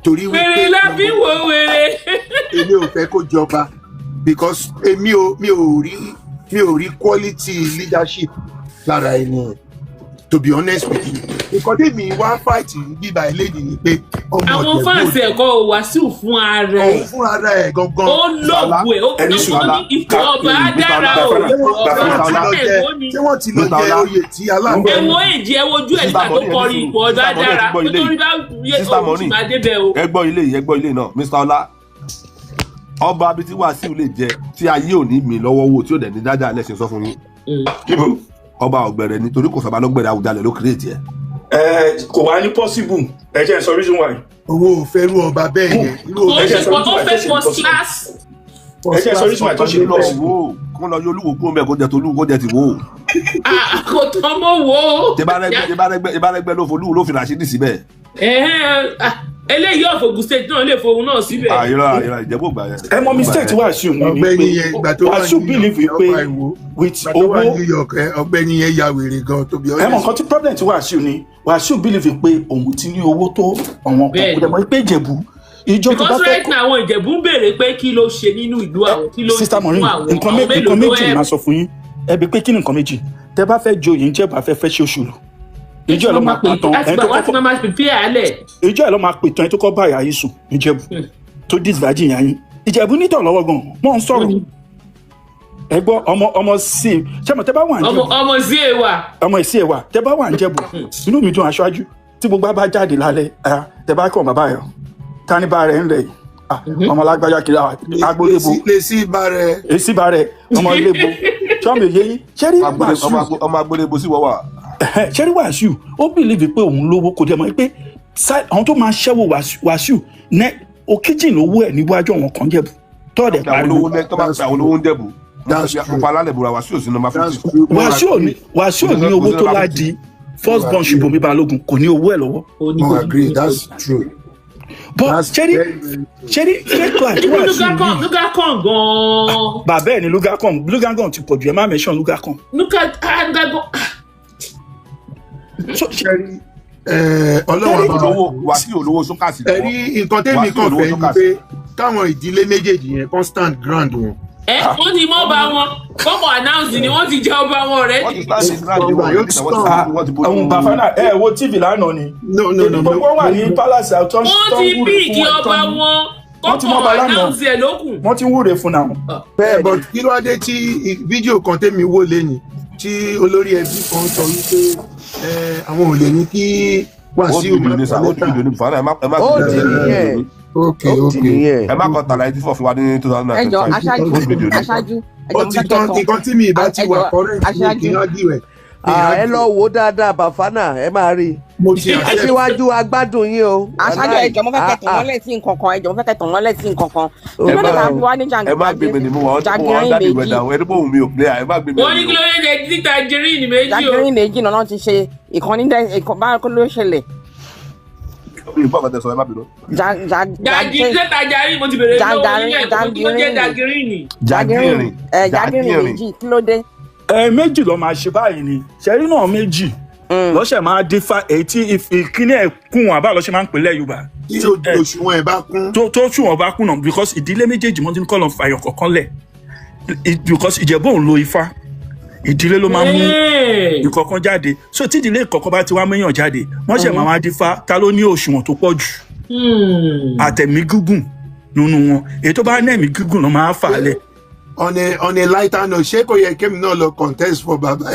torí wípé
wèrè lábí wo wèrè.
èmi ò fẹ́ kó jẹ ọba because mi ò rí quality leadership lára ẹni to be honest with you. nǹkan tí mi wá fight bíbá eléyìí ni pé
àwọn fáǹsì ẹ̀kọ́ Wasiu fún ara ẹ̀.
òun fún ara ẹ̀ gangan.
ó lọ́ọ̀bù ẹ̀ ó ní ipò ọba adára o ọba ẹ̀kọ́ ni.
ṣé wọ́n ti lọ jẹ oyè tí aláǹgbá.
ẹ̀wọ̀n èjì ẹ̀ wojú ẹ̀ nígbà tó kọrin ipò ọba adára nítorí bá yẹ oṣù máa débẹ̀ o.
ẹ gbọ́ ilé náà Mr. Ọlá ọba abí tí Wasiu lè jẹ tí ayé ò ní mi lọ́wọ́ wò tí ó dẹ̀ ní dáadáa lẹ́sìn sọ fún yín. ọba ọ̀gbẹ̀rẹ̀ nítorí kò sọba lọ́gbẹ̀rẹ̀ Awùjalẹ̀ ló kírètì ẹ.
kò wá ní possible ẹ jẹ́ sọ reason why.
owó òfẹ́ rú ọba bẹ́ẹ̀ yẹn.
kò ṣe pọ̀ tó fẹ́ first class.
ẹ jẹ́ sọ reason why tó ṣe lọ sí.
kó lọ yọ olúwo kó mẹ́ kó jẹ tolú kó jẹ ti wò.
kò tán mọ́ wo.
ìbárẹ́gbẹ́ ló folú ló fi Rashidi síbẹ̀.
eléyìí ọ̀fọ̀gùn state náà lè fohùn náà síbẹ̀.
àyọ̀rọ̀ Ìjẹ̀bú gbà yẹn.
ẹ mọ mistake tí Wasiu ní ni pé Wasiu believe pé with owó
ọ̀gbẹ́ni yẹn ya wèrè gan tó bí
ẹ mọ nǹkan tí problem tí Wasiu ní Wasiu believe pé òun ti ní owó tó àwọn kan kò dẹ̀ mọ̀ pé Ìjẹ̀bú ìjọba bá fẹ́ kó.
because right now àwọn Ìjẹ̀bú ń béèrè pé kí ló ṣe nínú ìlú àwọn kí ló
Sister Maureen nǹkan méjì máa sọ fún yín ẹ bí pé kí ni nǹkan méjì tẹ bá fẹ́ joyè Ìjẹ̀bú afẹ́ fẹ́ ṣe òṣèlú ìjọ ẹ lọ máa pè tán ẹni tó ìjọ ẹ lọ máa pè tán ẹni tó kọ́ báyà yìí sùn Ìjẹ̀bú tó disvirgin yà yín Ìjẹ̀bú nítàn lọ́wọ́ gan wọ́n ń sọ̀rọ̀ ẹ gbọ́ ọmọ sí i ṣé mo tẹ́ bá wà ní Ìjẹ̀bú ọmọ sí ẹ wà tẹ́ bá wà ní Ìjẹ̀bú inú mi dùn aṣáájú tí gbogbo bá jáde lálẹ́ tẹ́ bá kọ́ bàbá yẹn tani bá rẹ̀ ń rẹ̀ yìí ọmọ alágbájá kiri agbólébo èsì bá rẹ̀ ọmọ ilébo ṣọ́ọ̀mù èyí ṣẹ́rí
ọmọ agbólébo sí wọ́wà.
ṣẹ́rí Wasiu ó bìlíìfì pé òun lówó kò dẹ̀ mọ́ pé àwọn tó máa ṣẹ́wó Wasiu ní òkèjì lówó ẹ̀ níwájú àwọn kan Jẹ̀bú tọ́ọ̀dẹ̀ pariwo.
tó bá gba olówó ń Jẹ̀bú ọ̀pọ̀ alálẹ̀ bùrọ̀ Wasiu sí nọ́mbà 50.
Wasiu ní owó tó ládi first born Ṣùbọ́mi Balógun kò ní owó ẹ̀ lọ́wọ́.
I agree, that's true.
but ṣẹ́rí fake life wà sí i.
Lugakan gan-an.
bàbá ẹ̀ ni Lugakan ti pọ̀ jù ẹ má mention Lugakan.
Lugakan.
ṣẹ́rí ọlọ́wọ́ bá
Wasiu olówó sókàsì.
ẹ̀rí nǹkan tẹ́mi kan fẹ́ ni pé káwọn ìdílé méjèèjì yẹn constant grand wọn.
wọ́n ti mọ́ bá wọn kọ́kọ́ announce ni wọ́n ti jẹ́ ọba wọn rẹ̀.
àwọn Bafana wo TV lánàá ni.
no.
gbogbo wà ní palace àtọ́.
wọ́n ti píìkì ọba wọn
wọ́n ti mọ́ ọba lánàá wọ́n ti ń wúre fún náà.
bẹ́ẹ̀ but kí ló wá dé tí fídíò kan tẹ́mi wò lẹ́yìn tí olórí ẹbí kan sọ wípé àwọn ò lè ní kí Wasiu
ó di nìyẹn.
ok
ẹ má kọ tàlàyé tí fọ́ fi wá ní 2025.
ẹjọ aṣáájú
ó ti tán nǹkan tí mi ìbá ti wà kọ́rẹ́ kí wọ́n dì rẹ̀.
ẹ lọ wò dáadáa Bàfánà ẹ máa rí aṣíwájú agbádùn yín o.
aṣáájú ẹjọ mo fẹ́ kẹtàn wọn lẹ́sìn kankan ẹjọ mo fẹ́ kẹtàn wọn lẹ́sìn kankan kí ló dé tàbí wá ní
ẹ má gbé mi ní mo wà ọ́n dàbí ìwẹ̀dà ẹni bóun mi ò play ẹ má gbé mi.
wọ́n ní kí ló dé ní tangerine méjì o.
tangerine méjì náà ti ṣe ìkànnì bá kó ló ṣẹlẹ̀.
Tangerine mo ti bèrè lọ́wọ́ yín ẹ̀kọ́ tí wọ́n jẹ́ tangerine.
Tangerine méjì kí ló dé.
Méjì ló máa ṣe báyìí ni ṣẹ́rí náà méjì lọ́sẹ̀ máa dífá èyí tí ìkíní ẹ̀ kún wọn àbá lọ́sẹ̀ máa ń pè lẹ́ Yorùbá.
tí òṣùwọ̀n ẹ̀ bá kún.
tó òṣùwọ̀n bá kún náà because ìdílé méjèèjì wọ́n ti ń kọ́ lọ fàyọ̀ kọ̀ọ̀kan lẹ̀ because Ìjẹ̀bú òun lo Ifá ìdílé ló máa mú ìkọ̀ọ̀kan jáde so tí ìdílé ìkọ̀ọ̀kan bá ti wá méyàn jáde wọ́n ṣẹ̀ máa wá dífá ta ló ní òṣùwọ̀n tó pọ̀ jù àtẹ̀mí gígùn nínú wọn èyí tó bá ní ẹ̀mí gígùn ló máa fà á lẹ̀.
on a lighter note ṣé kò yẹ kémi náà lọ contest for baba.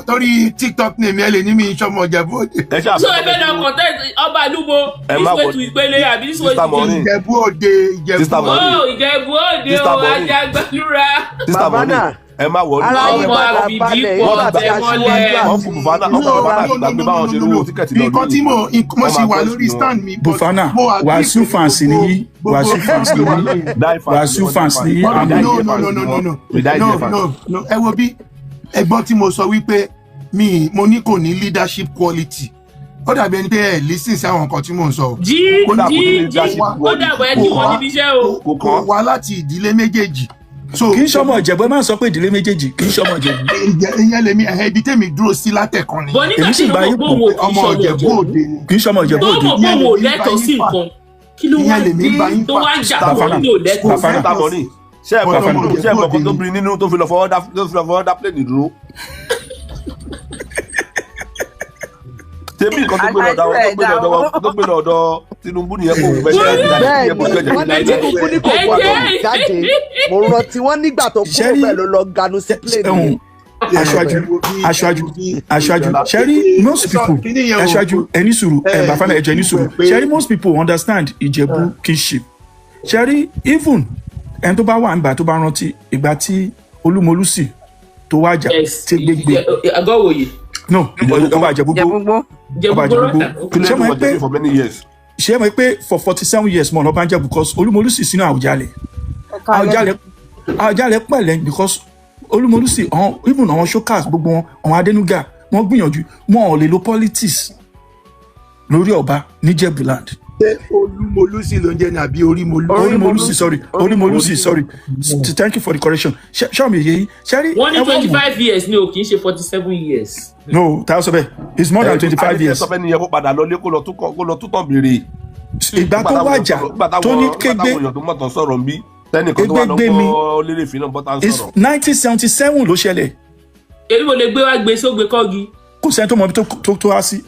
torí TikTok ní mi ẹ lè ní mi ìṣọmọ Ìjẹ̀bú Òde.
so ẹgbẹ́ náà contest ọba àdúgbò ìṣòwò ìpele àbí ìṣòwò
Ìjẹ̀bú Òde
Ìjẹ̀bú Òde o ajagbadura.
Bàfánà
ẹ má wọlé
ọmọ àbìdí pọ̀ tẹ́mọ́lẹ̀.
wọ́n fún Bùfánà gbàgbé báwọn ṣe rówó tíkẹ́ẹ̀tì lọ.
nǹkan tí mo ṣì wà lórí stand mi.
Bùfánà Wasiu fans ni Wasiu fans ni
no ẹ wo bí ẹ̀gbọ́n tí mo sọ wípé mo ní kò ní leadership quality ó dàbí ẹni pé ẹ listen sí àwọn nǹkan tí mò ń sọ.
jí ó dàbọ̀ ẹ kí wọ́n níbi iṣẹ́ o.
kò wá láti ìdílé méjèèjì.
kì í ṣọmọ Ìjẹ̀bú ẹ máa sọ pé ìdílé méjèèjì kì í ṣọmọ Ìjẹ̀bú.
ìyẹn lèmi ibi tèmi dúró sí látẹ̀kan ni.
èmi sì gba ipò
ọmọ Ìjẹ̀bú Òde ni.
kì í ṣọmọ Ìjẹ̀bú Òde.
tó mọ̀ pé wò lẹ́tọ̀ọ́ sí nǹkan kí ló wá dé tó wá jà fún mi ò lẹ́tọ̀ọ́ sí nǹkan.
ṣé ẹ mọ̀ kó tó bìnrin nínú tó fi lọ fọwọ́ dá plane dúró. tèmi nǹkan tó gbé lọ́dọ̀ Tinubu nìyẹn kò fẹ́ ṣe
bẹ́ẹ̀ ni wọ́n ní Tinubu ní kò gbọ́dọ̀ jáde mo rántí wọ́n nígbà tó kúrò bẹ́ẹ̀ ló lọ ganu sí plane.
aṣáájú ṣẹ́rí most people aṣáájú ẹni sùúrù Bàfánà ẹ̀jẹ̀ ẹni sùúrù ṣẹ́rí most people understand Ìjẹ̀bú kinship ṣẹ́rí even ẹni tó bá wà nígbà tó bá rántí ìgbà tí Olúmọlúsì tó wájà tí gbégbé.
agọ́wòye.
no ọba Ìjẹ̀bú ṣé mo pé for 47 years mo ọba ń jẹ because Olúmọlúsì sínú Àwùjalẹ̀ pẹ̀lẹ́ because Olúmọlúsì even àwọn showcase gbogbo àwọn Adénúgà wọ́n gbìyànjú wọn ò lè lo politics lórí ọba ní Jẹ̀búland.
ṣé Olúmọlúsì ló ń jẹ́ ní àbí Olúmọlúsì sorry thank you for the correction ṣé mi yé yín.
wọ́n ní 25 years ni o kì í ṣe 47 years.
no táwọn sọ bẹ́ẹ̀ it's more than 25 years.
sọ fẹ́ ni ẹ kó padà lọ lé kó lọ tútàn béèrè.
ìgbà tó wájà tó ní kégbé
kégbé mi
is 1977 ló ṣẹlẹ̀.
èyí mo lè gbé wá gbé sógbé kọ́gi.
kò sẹ́ni tó mọ ibi tó wá sí.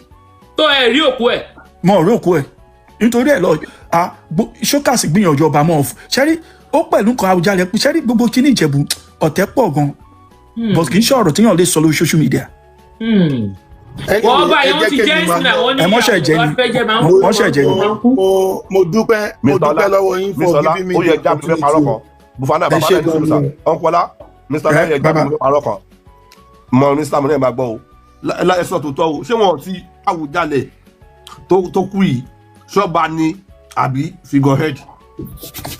tó ẹ rí òkú ẹ̀.
mo rí òkú ẹ̀ nítorí ẹ̀ lọ ṣókàsì gbìyànjú ọba mọ́ ọ̀fù ṣẹ́rí ó pẹ̀lú nǹkan Àwùjalẹ̀ ṣẹ́rí gbogbo kíní Ìjẹ̀bú ọ̀tẹ̀ pọ̀ gan but kì í ṣe ọ̀rọ̀ téèyàn lè sọ lórí social media.
wọ́n bá yẹn wọ́n ti jẹ́ ìsìn àwọn ní
mọ́ṣẹ́ jẹ́ ni.
mo dúpẹ́ lọ́wọ́ yín fún giving me.
ó yẹ jáde fẹ́ parọ́ kan Bùfánà bàbá rẹ̀ ní sùúrù ọ̀pọ̀lá Mr. Lẹ́yìn jáde fẹ́ parọ́ kan mọ Mr. Mọ̀lẹ́ máa gbọ́ o ẹ̀sọ́ tó tọ́ o ṣé wọ́n ti Àwùjalẹ̀ tó kú yìí ṣọ́ba ni àbí figurehead.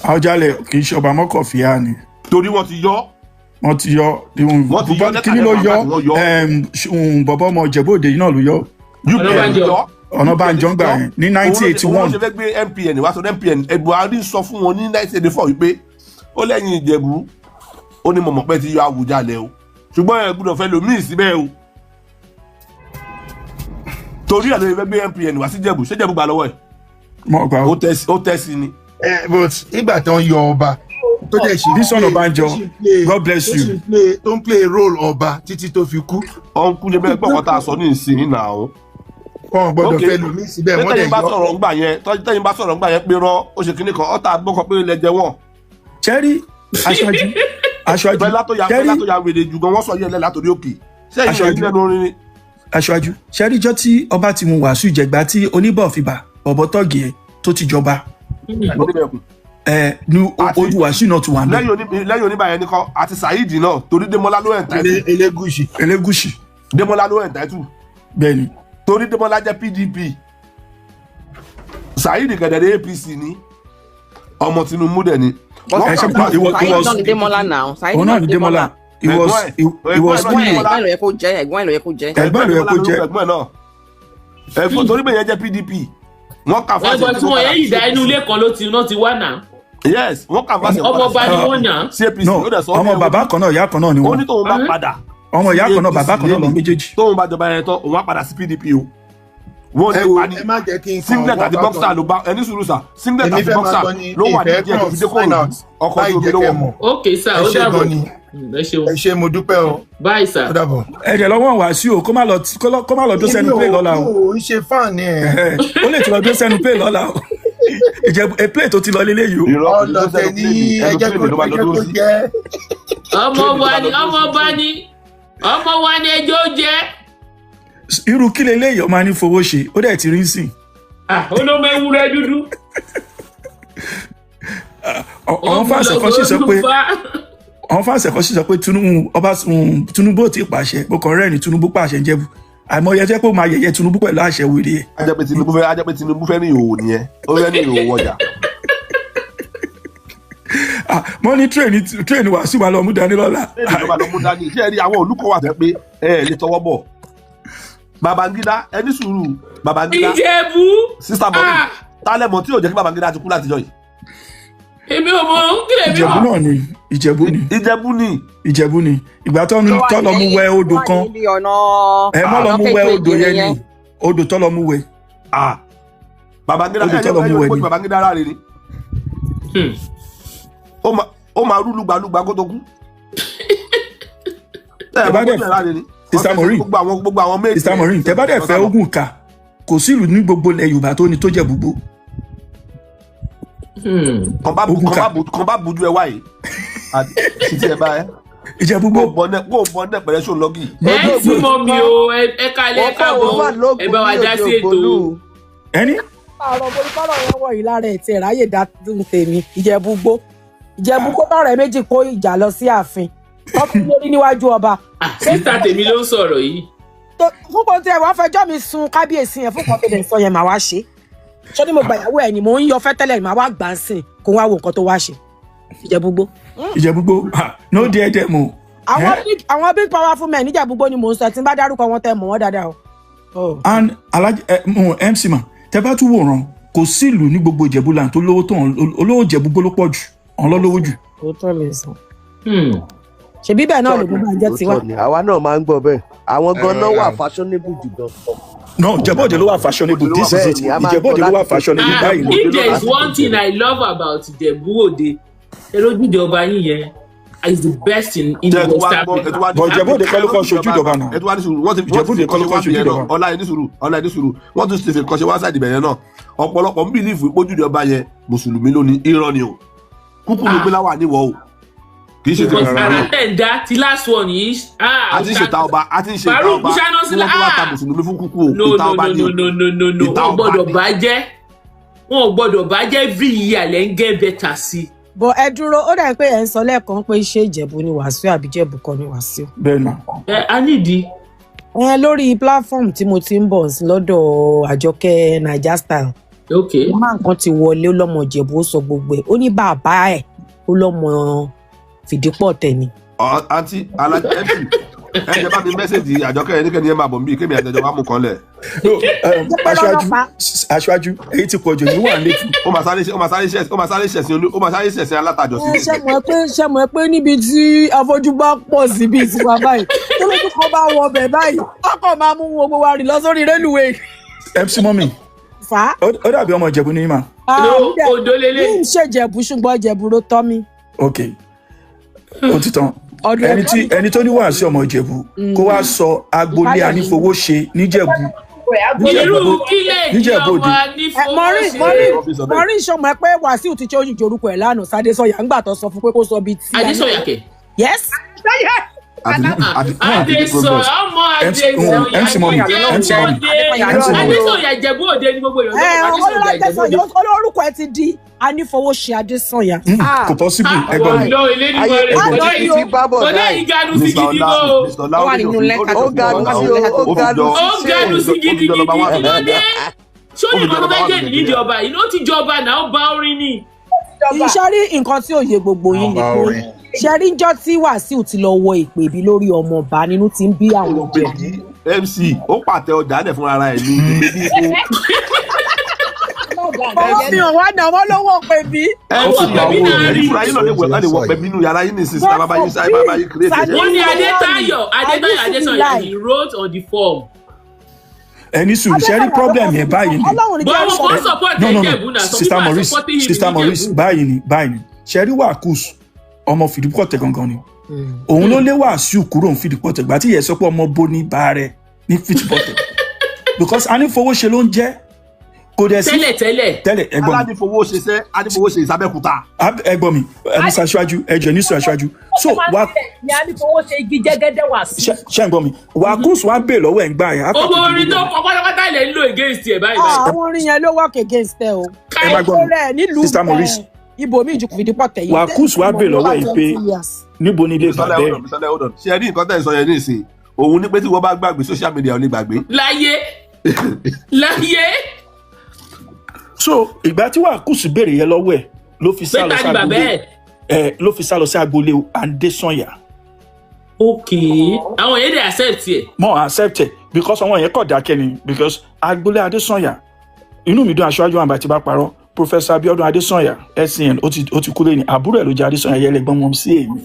Àwùjalẹ̀ kì í ṣọba mọ́kànfíà ni.
torí wọ́n ti yọ
kíní ló yọ bọ̀bọ̀ ọmọ Ìjẹ̀bú Òde yìí náà ló yọ. Ọ̀nàbànjọ́ ń gbà yẹn ní 1981.
wọ́n ṣe fẹ́ gbé MPN wá sọ MPN Buhari sọ fún wọn ní 1984 wípé ó lẹ́yìn Ìjẹ̀bú ó ní mọ̀mọ́ pẹ́ ti yọ Àwùjalẹ̀ o ṣùgbọ́n ẹ gbọ́dọ̀ fẹ́ lòmíì síbẹ̀ o torí àlọ́ ìfẹ́ gbé MPN wá sí Ìjẹ̀bú ṣé Ìjẹ̀bú gbà lọ́wọ́ ẹ̀ ó tẹ́sí ni.
but ìgbà tó ń yọ ọba tó dẹ̀ ṣe
Bísọ̀nù Banjo, God bless you.
tó ń play role ọba títí tó fi kú.
ọ̀nkú ṣe bẹ́ẹ̀ gbọ́kàn tá a sọ ní ìsìn náà o.
wọn gbọ́dọ̀ fẹ́ lù mí síbẹ̀ wọ́n dẹ̀
yọ. tẹ́yìn bá sọ̀rọ̀ ńgbà yẹn pé rán ó ṣe kíní kan ọ̀tá gbọ́kàn pé ilẹ̀ jẹ wọ́n.
Cherry aṣáájú
fẹ́lá tó ya wèrè jù gan wọ́n sọ yẹn lẹ́la torí òkè.
Aṣáájú Cherry jọ tí ọba ti mú Wasiu jẹgba tí oníbọ̀ fìbà ọ̀bọ tọ́gì ẹ̀ tó ti jọba. Ní ojú Wasiu náà tún wà ní.
lẹ́yìn oníbàyẹn nìkan àti Saheed náà torí Démọ́lá ló ẹ̀ ń tàìtù.
Elégùṣì.
Démọ́lá ló ẹ̀ ń tàìtù.
Bẹ́ẹ̀ni.
torí Démọ́lá jẹ́ PDP. Saheed gẹ̀dẹ̀dẹ̀ APC ni ọmọ Tinubu dẹ̀ ni.
Òun náà ni Démọ́lá.
Ẹ̀gbọ́n ló yẹ kó jẹ́.
Ẹ̀gbọ́n náà. Ẹ̀gbọ́n torí bẹ́ẹ̀ yẹn jẹ́ PDP. Wọ́n kà fásitì.
Ẹ̀gbọ́n tí wọ́n yẹn ìdá inú ilé kan ló ti wá náà.
Yes, wọ́n kà fásitì.
Ọmọ ọba ni wọ́n yàn.
CAPC ó dẹ̀ sọ.
Ọmọ bàbá kan náà ìyá kan náà ni wọ́n.
Ó ní tóun bá padà.
Ọmọ ìyá kan náà bàbá kan náà lọ méjèèjì.
Tóun bá jọba yẹn tán òun á padà sí PDP o. Wọ́n ní wà ní singlet àti boxer ló bá ẹni sùúrù sà singlet àti boxer ló wà ní díẹ̀ tó fi dé kóòrò ọkọ̀ tó gbé lọ́wọ́.
Ok sir, ó dàbọ̀.
Ẹ ṣé mo dúpẹ́ o.
Bye sir.
Ó dàbọ̀.
Ẹ̀jẹ̀ lọ́wọ́ Wasiu kó má lọ dó sẹ́nu play lọ́la o.
Ó ń ṣe fáànì ẹ̀.
Ó lè ti lọ dó sẹ́nu play lọ́la o. Ìjẹ̀bú play tó ti lọ lélẹ̀ yìí o.
Ọlọ́tẹ̀ ní ẹjẹ́ kó jẹ́.
Ọmọ wa ni ẹjọ́ jẹ́.
Irú kí leléyìí ọmọ ní fowó ṣe ó dẹ̀ ti rí sìn.
Olómọ ewúrẹ́ dúdú.
Àwọn fáṣẹ̀ kan sì sọ pé Tinubu ti pàṣẹ bó kọ rẹ̀ ní Tinubu pàṣẹ ń jẹ́bù àìmọye jẹ́ pé ó máa yẹ̀yẹ́ Tinubu pẹ̀lú àṣẹ wèrè ẹ̀.
Ajẹ́ pé Tinubu fẹ́ ní ìhòòhò nìyẹn ó fẹ́ ní ìhòòhò ọjà.
Mo ní tírèènì Wasiu máa lọ mú dání lọ́la.
Ṣé ẹ rí àwọn olùkọ́ wà tẹ́ pé ẹ lè tọwọ́ bọ̀. Babangida ẹni sùúrù Babangida
Ìjẹ̀bú
sísá mọ́rí tálẹ̀mọ́ tí ò jẹ́ kí Babangida ti kú látijọ́ yìí.
Èmi ò mọ kílẹ̀ mi.
Ìjẹ̀bú náà ni Ìjẹ̀bú ni ìgbà tó lọ mú wẹ odò kan mọ́ lọ mú wẹ odò yẹn ni odò tó lọ mú wẹ.
Babangida ẹ̀yẹ́ Babangida rà rè ni ó máa rú lùgbàlùgbà kó tó kú.
Mr. Morin tẹ bá dẹ̀ fẹ́ ogun ká kò sí ìlú ní gbogbo ilẹ̀ Yorùbá tó ní tó jẹ́ gbogbo.
kan bá bujú ẹ wáyé títí ẹ bá ẹ.
Ìjẹ̀bú
kó bọ́ ní ẹ̀pẹ̀rẹ̀ ṣó lọ́gì.
Ẹ tí mo mi o ẹ kalẹ̀ ẹ káàbọ̀ ẹ bá wa dá sí ètò.
Ẹni.
Àrọ̀ borí kọ́rọ̀ yẹn wọ̀ yìí lára ẹ̀ tí ráyè dá tèmi Ìjẹ̀bú gbó tọ̀rẹ́ méjì kó ìjà lọ sí ààfin ọkùnrin lórí níwájú ọba.
Sísá tèmi ló ń sọ̀rọ̀ yìí.
Fúnpọ̀ tí ẹ wá fẹjọ́ mi sun kábíyèsí yẹn fún kan tó lè sọ yẹn màá wá ṣe. Ṣé ni mo gbàyàwó ẹ̀ ni mò ń yọ fẹ́tẹ́lẹ̀ màá wá gbà ń sìn kó wá wo nǹkan tó wá ṣe. Ìjẹ̀búgbó
no díẹ̀ díẹ̀ mọ́.
Àwọn big powerful men níjẹ̀búgbó ni mò ń sọ tí n bá dárúkọ wọn tẹ mọ̀ wọ́n dáadáa o.
And MC ma tẹ bá tún wòran kò sí ìlú ní gbogbo Ìjẹ̀bú-land tó lówó tó olówó Ìjẹ̀búgbó ló pọ̀ jù ọ̀n lọ́lọ́wọ́ jù.
Ó tọ́ lè sọ. Ṣebí bẹ́ẹ̀ náà ló gbogbo àjẹ́ tiwa.
Àwa náà máa ń gbọ́ bẹ́ẹ̀ àwọn gan-an wà fashionable jù gan.
No, Ìjẹ̀bú-Òde ló wà fashionable. This is it. Ìjẹ̀bú-Òde ló wà fashionable báyìí.
If there is one thing I love about Ìjẹ̀bú-Òde, erojúde ọba yín yẹn is the best in West Africa.
But Ìjẹ̀bú-Òde kọ́ ló kọ́ ṣojú ìjọba náà. Ìjẹ̀bú-Òde kọ́ ló kọ́ ṣojú ìjọba.
Ọlá ẹni sùúrù wọ́n tún ṣe kọ́ṣẹ́ wá sáàdì bẹ̀rẹ̀ náà ọ̀pọ̀lọpọ̀ ń bìlífù ìpójúde ọba yẹn mùsùlùmí lónìí irọ́ ni o kúkú ló gbé láwà níwọ̀ o kì í ṣe tẹ̀lé
rárá. Ara tẹ̀ ń dá ti last one yìí.
A ti ń ṣe ta ọba wọ́n tó wá ta mùsùlùmí fún kúkú o ìta ọba ni o.
No. Wọn ò gbọ́dọ̀ bàjẹ́ every year lẹ́ ń get better sí.
Bọ̀ ẹ dúró ó dà pé ẹ ń sọ lẹ́ẹ̀kan pé ṣé Ìjẹ̀bú ni Wasiu àbí Ìjẹ̀bú kọ́ ni Wasiu.
Bẹ́ẹ̀ni.
A nídìí.
Lórí platform tí mo ti ń bọ̀ sí lọ́dọ̀ Àjọkẹ́ Naija Style.
Okay.
Máa nǹkan ti wọlé ó lọ́mọ Ìjẹ̀bú ó sọ gbogbo ẹ̀ ó ní bàbá ẹ̀ ó lọ́mọ Fìdípọ̀ tẹ̀ ni.
Àǹtí alájẹ ẹ jẹ bá mi mẹ́sẹ̀jì Àjọkẹ́ yẹn níkẹ́ni ẹ máa bọ̀ mí kémi àjẹjọ wa mú kan lẹ̀.
Aṣáájú èyí ti pọ̀jù ní wà létí.
Ó máa sáré ṣẹ̀sìn alátajọ sí.
Ṣé mọ̀ pé níbi tí afọ́júbá pọ̀ sí bíi tiwa báyìí tó lójú kan bá wọ ọbẹ̀ báyìí ọkọ̀ máa mú gbogbo wa rìn lọ sórí rélùwé.
MC Mọ́mì.
Fà á.
Ó dàbí ọmọ Ìjẹ̀bú ní mà.
Odò lélẹ̀.
Ní ìṣèjẹ̀bú ṣùgbọ́n Ìjẹ̀bú ló tọ́ mi.
ok ó ti tán ẹni tó ní Wasiu ọmọ Ìjẹ̀bú kó wá sọ agboolé anífowóṣe níjẹ̀bú
irú kílẹ̀ ní ọmọ anífowóṣe.
Mọ̀rí ìṣọmọ ẹ pé Wasiu ti change orúkọ ẹ̀ lánàá Adésọyà ńgbà tó sọ fún pé kó sọ bíi ti.
Adésọyà kẹ̀.
Yes.
Adésọyà ọmọ Adésọyà Ìjẹ̀bú Òde ni gbogbo èèyàn.
Olórúkọ ẹ ti di anífowóṣe Adésọyà.
Kò possible ẹgbọ́n mi.
Ọdẹ ìganu sí gidi gan o.
Ó ganu sí
gidi lóde. Ṣé ó ní ọmọ méjèèjì nídìí ọba yìí ló ti jọba náà ó bá orin ni.
Ìṣẹ́rí nǹkan tí ò yé gbogbo yín ni pé ṣẹ́rí ńjọ́ tí Wasiu ti lọ wọ ìpè bí lórí ọmọ ọba nínú ti ń bí àwọn Ìjẹ̀bú.
MC ó pàtẹ ọjà lẹ̀ fún ara ẹ̀ ní ìdílé bí
ọwọ́ mi ò wá náà wọ́n lówó pè bí.
MC ìyàwó rẹ̀ ní fúra yín náà lè wẹ̀ láti wọ̀ pẹ̀ bínú yàrá yín ní sísè bàbá yín sáyé bàbá yín kéré.
Wọ́n ní Adésọyà he wrote on the form.
Ẹni sùn ṣẹ́rí problem yẹn báyìí ni. Sister Maurice báyìí ni ṣẹ́rí Wàkúùsù ọmọ Fìdípọ̀tẹ̀ gangan ni òun ló lé Wasiu kúrò ní Fìdípọ̀tẹ̀ gbà tí yẹ sọ pé ọmọ bó ní bá rẹ ní Fìdípọ̀tẹ̀ because anífowóṣe ló ń jẹ́ kò dẹ̀ sí tẹ́lẹ̀ ẹ̀gbọ́n mi
anífowóṣe ìsàbẹ̀kúta.
ẹ̀gbọ́n mi ẹni ṣaṣáájú ẹjọ ní sọ aṣáájú so wa
ní anífowóṣe igi jẹ́gẹ́dẹ́ Wasiu.
ṣe ẹ̀gbọ́n mi Wàkúùsù wa bè lọ́wọ́ ẹ̀ ń gbà yẹn.
owó orin tó kọ pátápátá ilẹ̀ ń lò against ẹ̀ báyìí.
àwọn orin yẹn ló work against ẹ o.
ẹ má gbọ́ mi Sister Maurice
ibo mi ju Fìdípọ̀tẹ̀ yìí.
Wàkúùsù wa bè lọ́wọ́ ẹ̀ pé níbo ni ilé bàbá ẹ̀.
ṣe ẹ rí nǹkan tẹ̀ ń sọ yẹn ní ìsìn òun ní pé tí wọ́n bá gbàgbé social media ò lè gbàgbé.
láyé.
so ìgbà tí Wàkúùsù béèrè yẹn lọ́wọ́ ẹ̀ ló fi sá lọ sí agboolé Adésọyà.
ok àwọn yẹn dey accept ẹ.
mo accept ẹ because àwọn yẹn kọ̀ dákẹ́ ni because agboolé Adésọyà inú mi dùn aṣáájú àǹbá tí bá parọ́ Professor Abiodun Adésọyà SCN ó ti kú lẹ́ni àbúrò ẹ̀ ló jẹ́ Adésọyà yẹlẹgbọ́n wọn sí èmi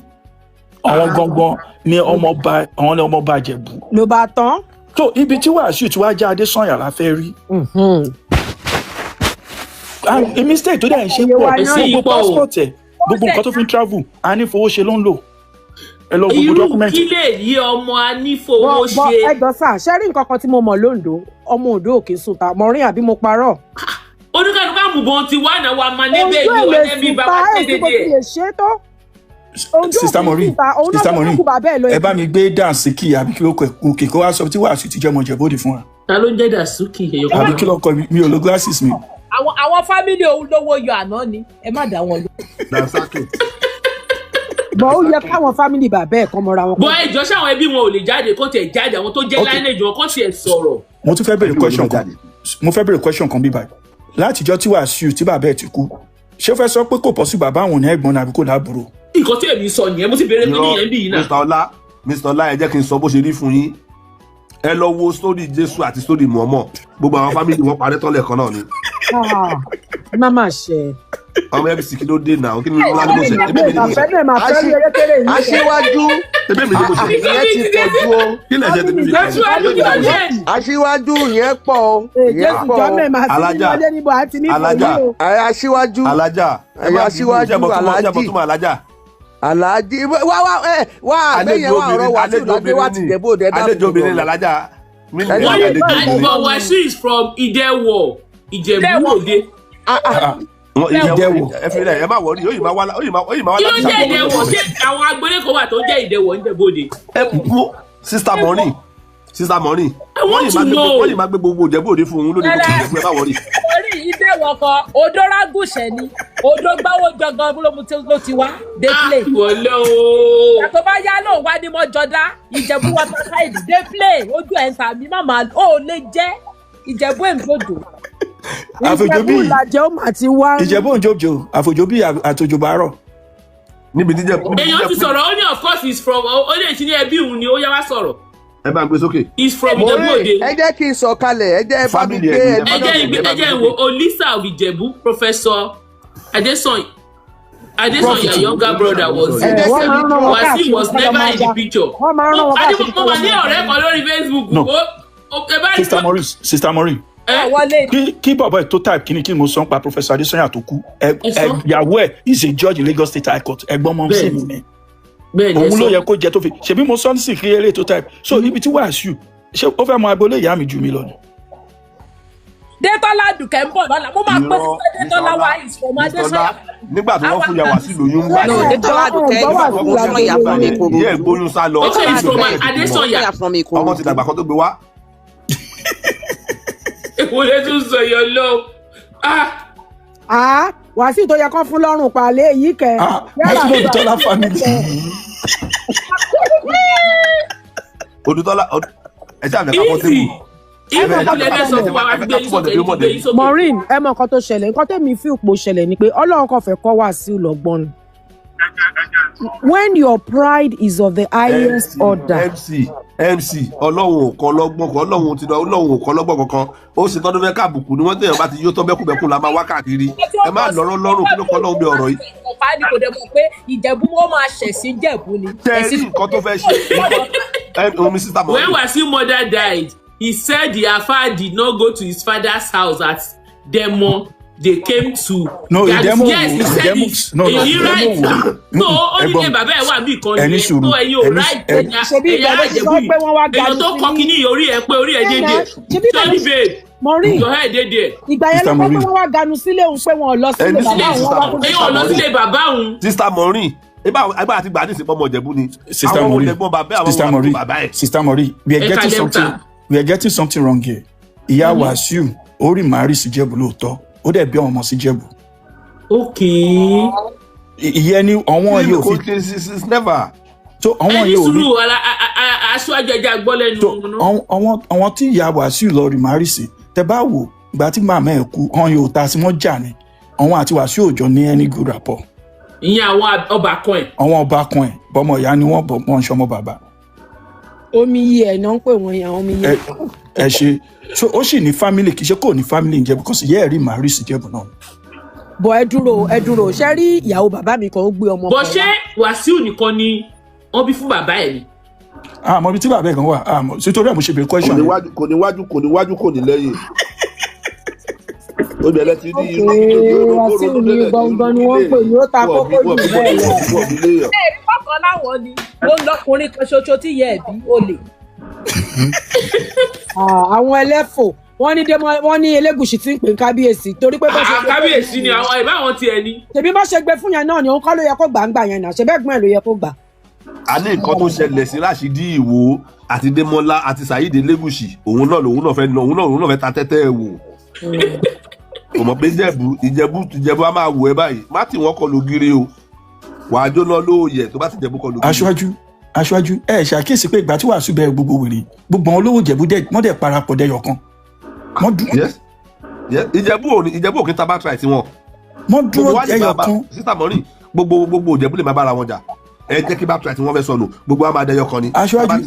àwọn gangan ní ọmọọba Ìjẹ̀bú.
ló bá tán.
tó ibi tí Wasiu tí wàá jẹ́ Adésọyà la fẹ́ rí. mistake tó dẹ̀ ń ṣe pọ̀ gbogbo passport ẹ̀ gbogbo nǹkan tó fi ń travel anífowóṣe ló ń lò ẹ lọ gbogbo document.
irú kí lè yí ọmọ anífowóṣe.
ẹjọ sá ṣẹ́rí nǹkan kan tí mo mọ̀ lóńdó ọmọ Oǹdó òkè sùn ta mọ̀rin àbí mo parọ́.
oníkàlùkù àmùbọ̀n ti wá náà wà máa nẹ́bẹ̀ ìlú ọ̀dẹ́ bí bàbá dédé.
Sister Maureen ẹ bá mi gbé Dànsíkì àbí kí ló kọ òkè kó wá sọ tí Wasiu ti jẹ́ ọmọ Ìjẹ̀bú Òde fún wa.
ta ló ń jẹ́ Dànsíkì.
àbí kí ló kọ mi ò lo glasses mi.
àwọn fámìlì òun lówó yọ àná ni ẹ má dá wọn lọ.
bọ́ ó yẹ káwọn fámìlì bàbá ẹ̀ kọ́ mọ́ra wọn.
bọ́ ẹjọ́ sáwọn ẹbí wọn ò lè jáde kó tiẹ̀ jáde àwọn tó jẹ́ lineage wọn kó tiẹ̀ sọ̀rọ̀.
mo tún fẹ́ bèrè question kan bí báyìí látijọ́ tí Wasiu tí bàbá ẹ̀ ti kú ṣé fẹ́ sọ pé kò pọ̀ sí bàbá àwọn ní ẹ̀gbọ́n nàbí kò láàbúrò.
nǹkan tí èmi sọ nìyẹn mo ti bèrè fún yín bí yìí náà.
Mr. Ọlá ẹ jẹ́ kí n sọ bó ṣe rí fún yín ẹ lọ wo sórí Jésù àti sórí Muhammad gbogbo àwọn fámìlì wọn parẹ́ tọ́lẹ̀ kan náà ni.
má má ṣe.
ọmọ MC kí ló dé náà kí ló ńlá ní mo ṣe ẹbí mi ní mo ṣe.
aṣíwájú
ẹbí mi ní mo ṣe.
ìyẹn ti pọ̀ ju o.
kí lè ṣe tẹ̀lé mi.
aṣíwájú yẹn pọ̀ o.
alájà
aṣíwájú
alájà
Alhaji wá àgbẹ̀yẹ̀ wà ọ̀rọ̀ Wasiu lágbé wá ti Ìjẹ̀bú Òde ẹ̀dá
àlejò obìnrin làlájà.
but Wasiu is from Ìdẹ̀wọ̀ Ìjẹ̀bú Òde.
Ìdẹ̀wọ̀
ẹ fi rẹ̀ ẹ má wọrí ó yìí máa wá
kí ló ń jẹ́ Ìdẹ̀wọ̀ ṣé àwọn agbélé kan wà tó ń jẹ́ Ìdẹ̀wọ̀ Ìjẹ̀bú Òde.
ẹ kú Sister Maureen wọ́n yìí máa gbé gbogbo Ìjẹ̀bú Òde fún òun lórí gbogbo Ìjẹ̀bú ẹ má wọrí.
orí Ìdẹ̀wọ̀ kan odò rágùsẹ̀ ni odò gbáwó jọgàn ló ti wá dey play.
wọlé o.
àtọ́ bá yá lóun wá ní mọ́jọ́dá Ìjẹ̀bú water side dey play ojú ẹ̀ ń ta mi màmá ó lè jẹ́ Ìjẹ̀bú èǹdòdò.
àfojòbí
Ìjẹ̀bú
òǹjòjò àfojòbí àtòjòbárọ̀.
níbi tí
èèyàn ti sọ̀rọ̀ ó ní of course is from ó lè ṣí ní ẹbí òun ni ó yá wá sọ̀rọ̀.
ẹ bá ń gbé sókè.
is from Ìjẹ̀bú Òde.
ẹ jẹ́ kí n sọ kalẹ̀ ẹ jẹ́ bá mi gbé
ẹ jẹ́ ìwò Olisa of Ìjẹ̀bú Professor Adesanya younger brother was there. Wasiu was never in the picture. mo wà ní ọ̀rẹ́ kan lórí Facebook.
Sister Maureen kí bàbá ètò type kí mo sọ pa Professor Adesanya tó kú ìyàwó ẹ̀ is a judge in Lagos State High Court ẹ̀gbọ́n mọ́ sí mi ní òun ló yẹ kó jẹ tó fi ṣebí mo sọ ní sì kí eré ètò type so ibi tí Wasiu ṣé ó fẹ́ mọ agboolé ìyá mi jù mí lọ ni.
Dẹ́tọ́lá dùkẹ́ ń bọ̀ lọ́la mo máa pẹ́ sí Dẹ́tọ́lá wa ìfọ̀mọ́ Adesanya.
Nígbà tí wọ́n fún ìyá Wasiu lóyún wá
No, Dẹ́tọ́lá dùkẹ́ ìyá fún mi kò rò.
ìyá ìgbóyún sá lọ
Adesanya
ọmọ ti dàgbà kan tó gbé wá.
èwo lè tún sọ yọ lọ.
Wasiu tó yẹ kán fún lọ́rùn palẹ̀ èyí kẹ.
Odùtọ́lá family.
Odùtọ́lá ẹ ṣáà fẹ́ ká pọ́ tébù.
Maureen ẹ mọ nǹkan tó ṣẹlẹ̀ nǹkan tẹ́mi fi òpó ṣẹlẹ̀ ni pé Ọlọ́run kan fẹ́ kọ́ Wasiu lọ́gbọ́n ni. When your pride is of the highest order.
MC Ọlọ́run ò kọ́ lọ́gbọ́n kan Ọlọ́run ti dán Ọlọ́run ò kọ́ lọ́gbọ́n kankan ó sì tọ́dún fẹ́ káàbùkù ni wọ́n tẹ̀yàn bá ti yó tán bẹ́kùbẹ́kù la máa wá káàkiri ẹ má lọ́rọ́ lọ́rùn kí ló kọ́ lọ́rùn bí ọ̀rọ̀ yìí.
ọ̀pá ni kò dẹ̀ mọ̀ pé Ìjẹ̀bú wọn máa ṣẹ̀ sí Ìjẹ̀bú ni.
tẹ́ẹ̀rí nǹkan tó fẹ́ ṣe omi sísá mọ́.
When Wasiu mother died, he said the Afa did not go to his father's house at Demo. They came to.
No, Demo.
Yes, he said it. No, he right. No, only the baba ẹ wà bí kan ni. So ẹ̀yin ò right. Ẹ̀yà Àjẹ̀bú yìí. Èèyàn tó kọ́ kíní orí ẹ pé orí ẹ dédé. Sorry babe.
Maureen.
Your head dédé.
Ìgbà yẹn ló pẹ́ pé wọ́n wá ganu sílé òun pé wọ́n lọ sílé bàbá òun.
Ẹ̀yin ò lọ sílé bàbá òun.
Sister Maureen. Eba àti gbà ní ìsìnkú ọmọ Ìjẹ̀bú ni.
Sister Maureen. Sister Maureen. We are getting something wrong here. Ìyá Wasiu orí màrí sí Ìjẹ̀bú lóòótọ́. Ó dẹ̀ bí ọmọ sí Ìjẹ̀bú.
Okay.
Ìyẹn ni àwọn yóò fi.
It's never.
So àwọn
yóò rí. Ẹni sùúrù aṣáájú ẹja gbọ́ lẹ́nu.
So àwọn tí ìyá Wasiu lọ rí màrí sí tẹ bá wò ìgbà tí màmá ẹ̀ kú àwọn yóò ta sí wọ́n jà ní àwọn àti Wasiu òjò ní any good rapport.
Ìyẹn àwọn ọba kan ẹ̀.
Àwọn ọba kan ẹ̀ bọ́mọ ìyá ni wọ́n bọ̀ wọ́n ṣọmọ bàbá.
Omi yìí ẹ̀ náà ń pè wọ́n yẹn omi yìí.
Ẹ ṣe so ó sì ní family kì í ṣe kò ní family Ìjẹ̀bú because ìyá ẹ̀ rí màrí sí Ìjẹ̀bú náà.
Bọ̀ ẹ dúró ṣé rí ìyàwó bàbá mi kan ó gbé ọmọ kan.
Bọ̀ ṣé Wasiu nìkan ni wọ́n bí fún bàbá ẹ̀ ni.
Àmọ́ ibi tí bàbá ẹ̀ kan wà àmọ́ sítorí àmọ́ ṣe bèrè question.
Kò ní wájú kò ní lẹ́yìn. Ó bẹ̀rẹ̀ ti ní irú
Wasiu ní gbọ̀ngàn ni wọ́n pè ní ó ta kókó jù bẹ́ẹ̀ lọ.
Ẹ̀rí kọ̀ọ̀kan láwọn ni ó ń lọkùnrin kan ṣoṣo tí yẹ ẹ̀bí ó lè.
Àwọn ẹlẹ́fò wọ́n ní Elégùṣì tí ń pè Kábíyèsí torí pé bó ṣe gbé
Kábíyèsí ni àwọn ìbáwọn tiẹ̀ ni.
Ṣèbí bá ṣe gbé fún yẹn náà ni òun kọ́ ló yẹ kó gbà yẹn náà ṣebí ẹ̀gbọ́n ẹ̀ ló yẹ kó gbà.
A ní nǹkan tó ṣẹlẹ̀ sí Rashidi Ìwò àti Démọ́lá àti Saheed Elégùṣì òun náà fẹ́ ta tẹ́tẹ́ ẹ̀ wò. Kò mọ̀ pé Ìjẹ̀bú á máa wò ẹ́ báyìí má tí wọ́n kọ lógiri o wàá jóná lóòyẹ̀ tó bá ti Ìjẹ̀bú kọ lógiri.
Aṣáájú ẹ ṣàkíyèsí pé ìgbà tí Wasiu bẹ̀rẹ̀ gbogbo wèrè gbogbo àwọn olówó Ìjẹ̀bú wọ́n dẹ̀ parapọ̀ dẹyọ kan.
Ìjẹ̀bú òkè tábà try tiwọn.
Wọ́n dúró ẹyọ kan.
Sister Maureen gbogbo Ìjẹ̀bú lè máa bára wọn jà ẹ jẹ́ kí bá try tí wọ́n fẹ́ sọnù gbogbo àwọn máa dẹyọ kan ni.
Aṣáájú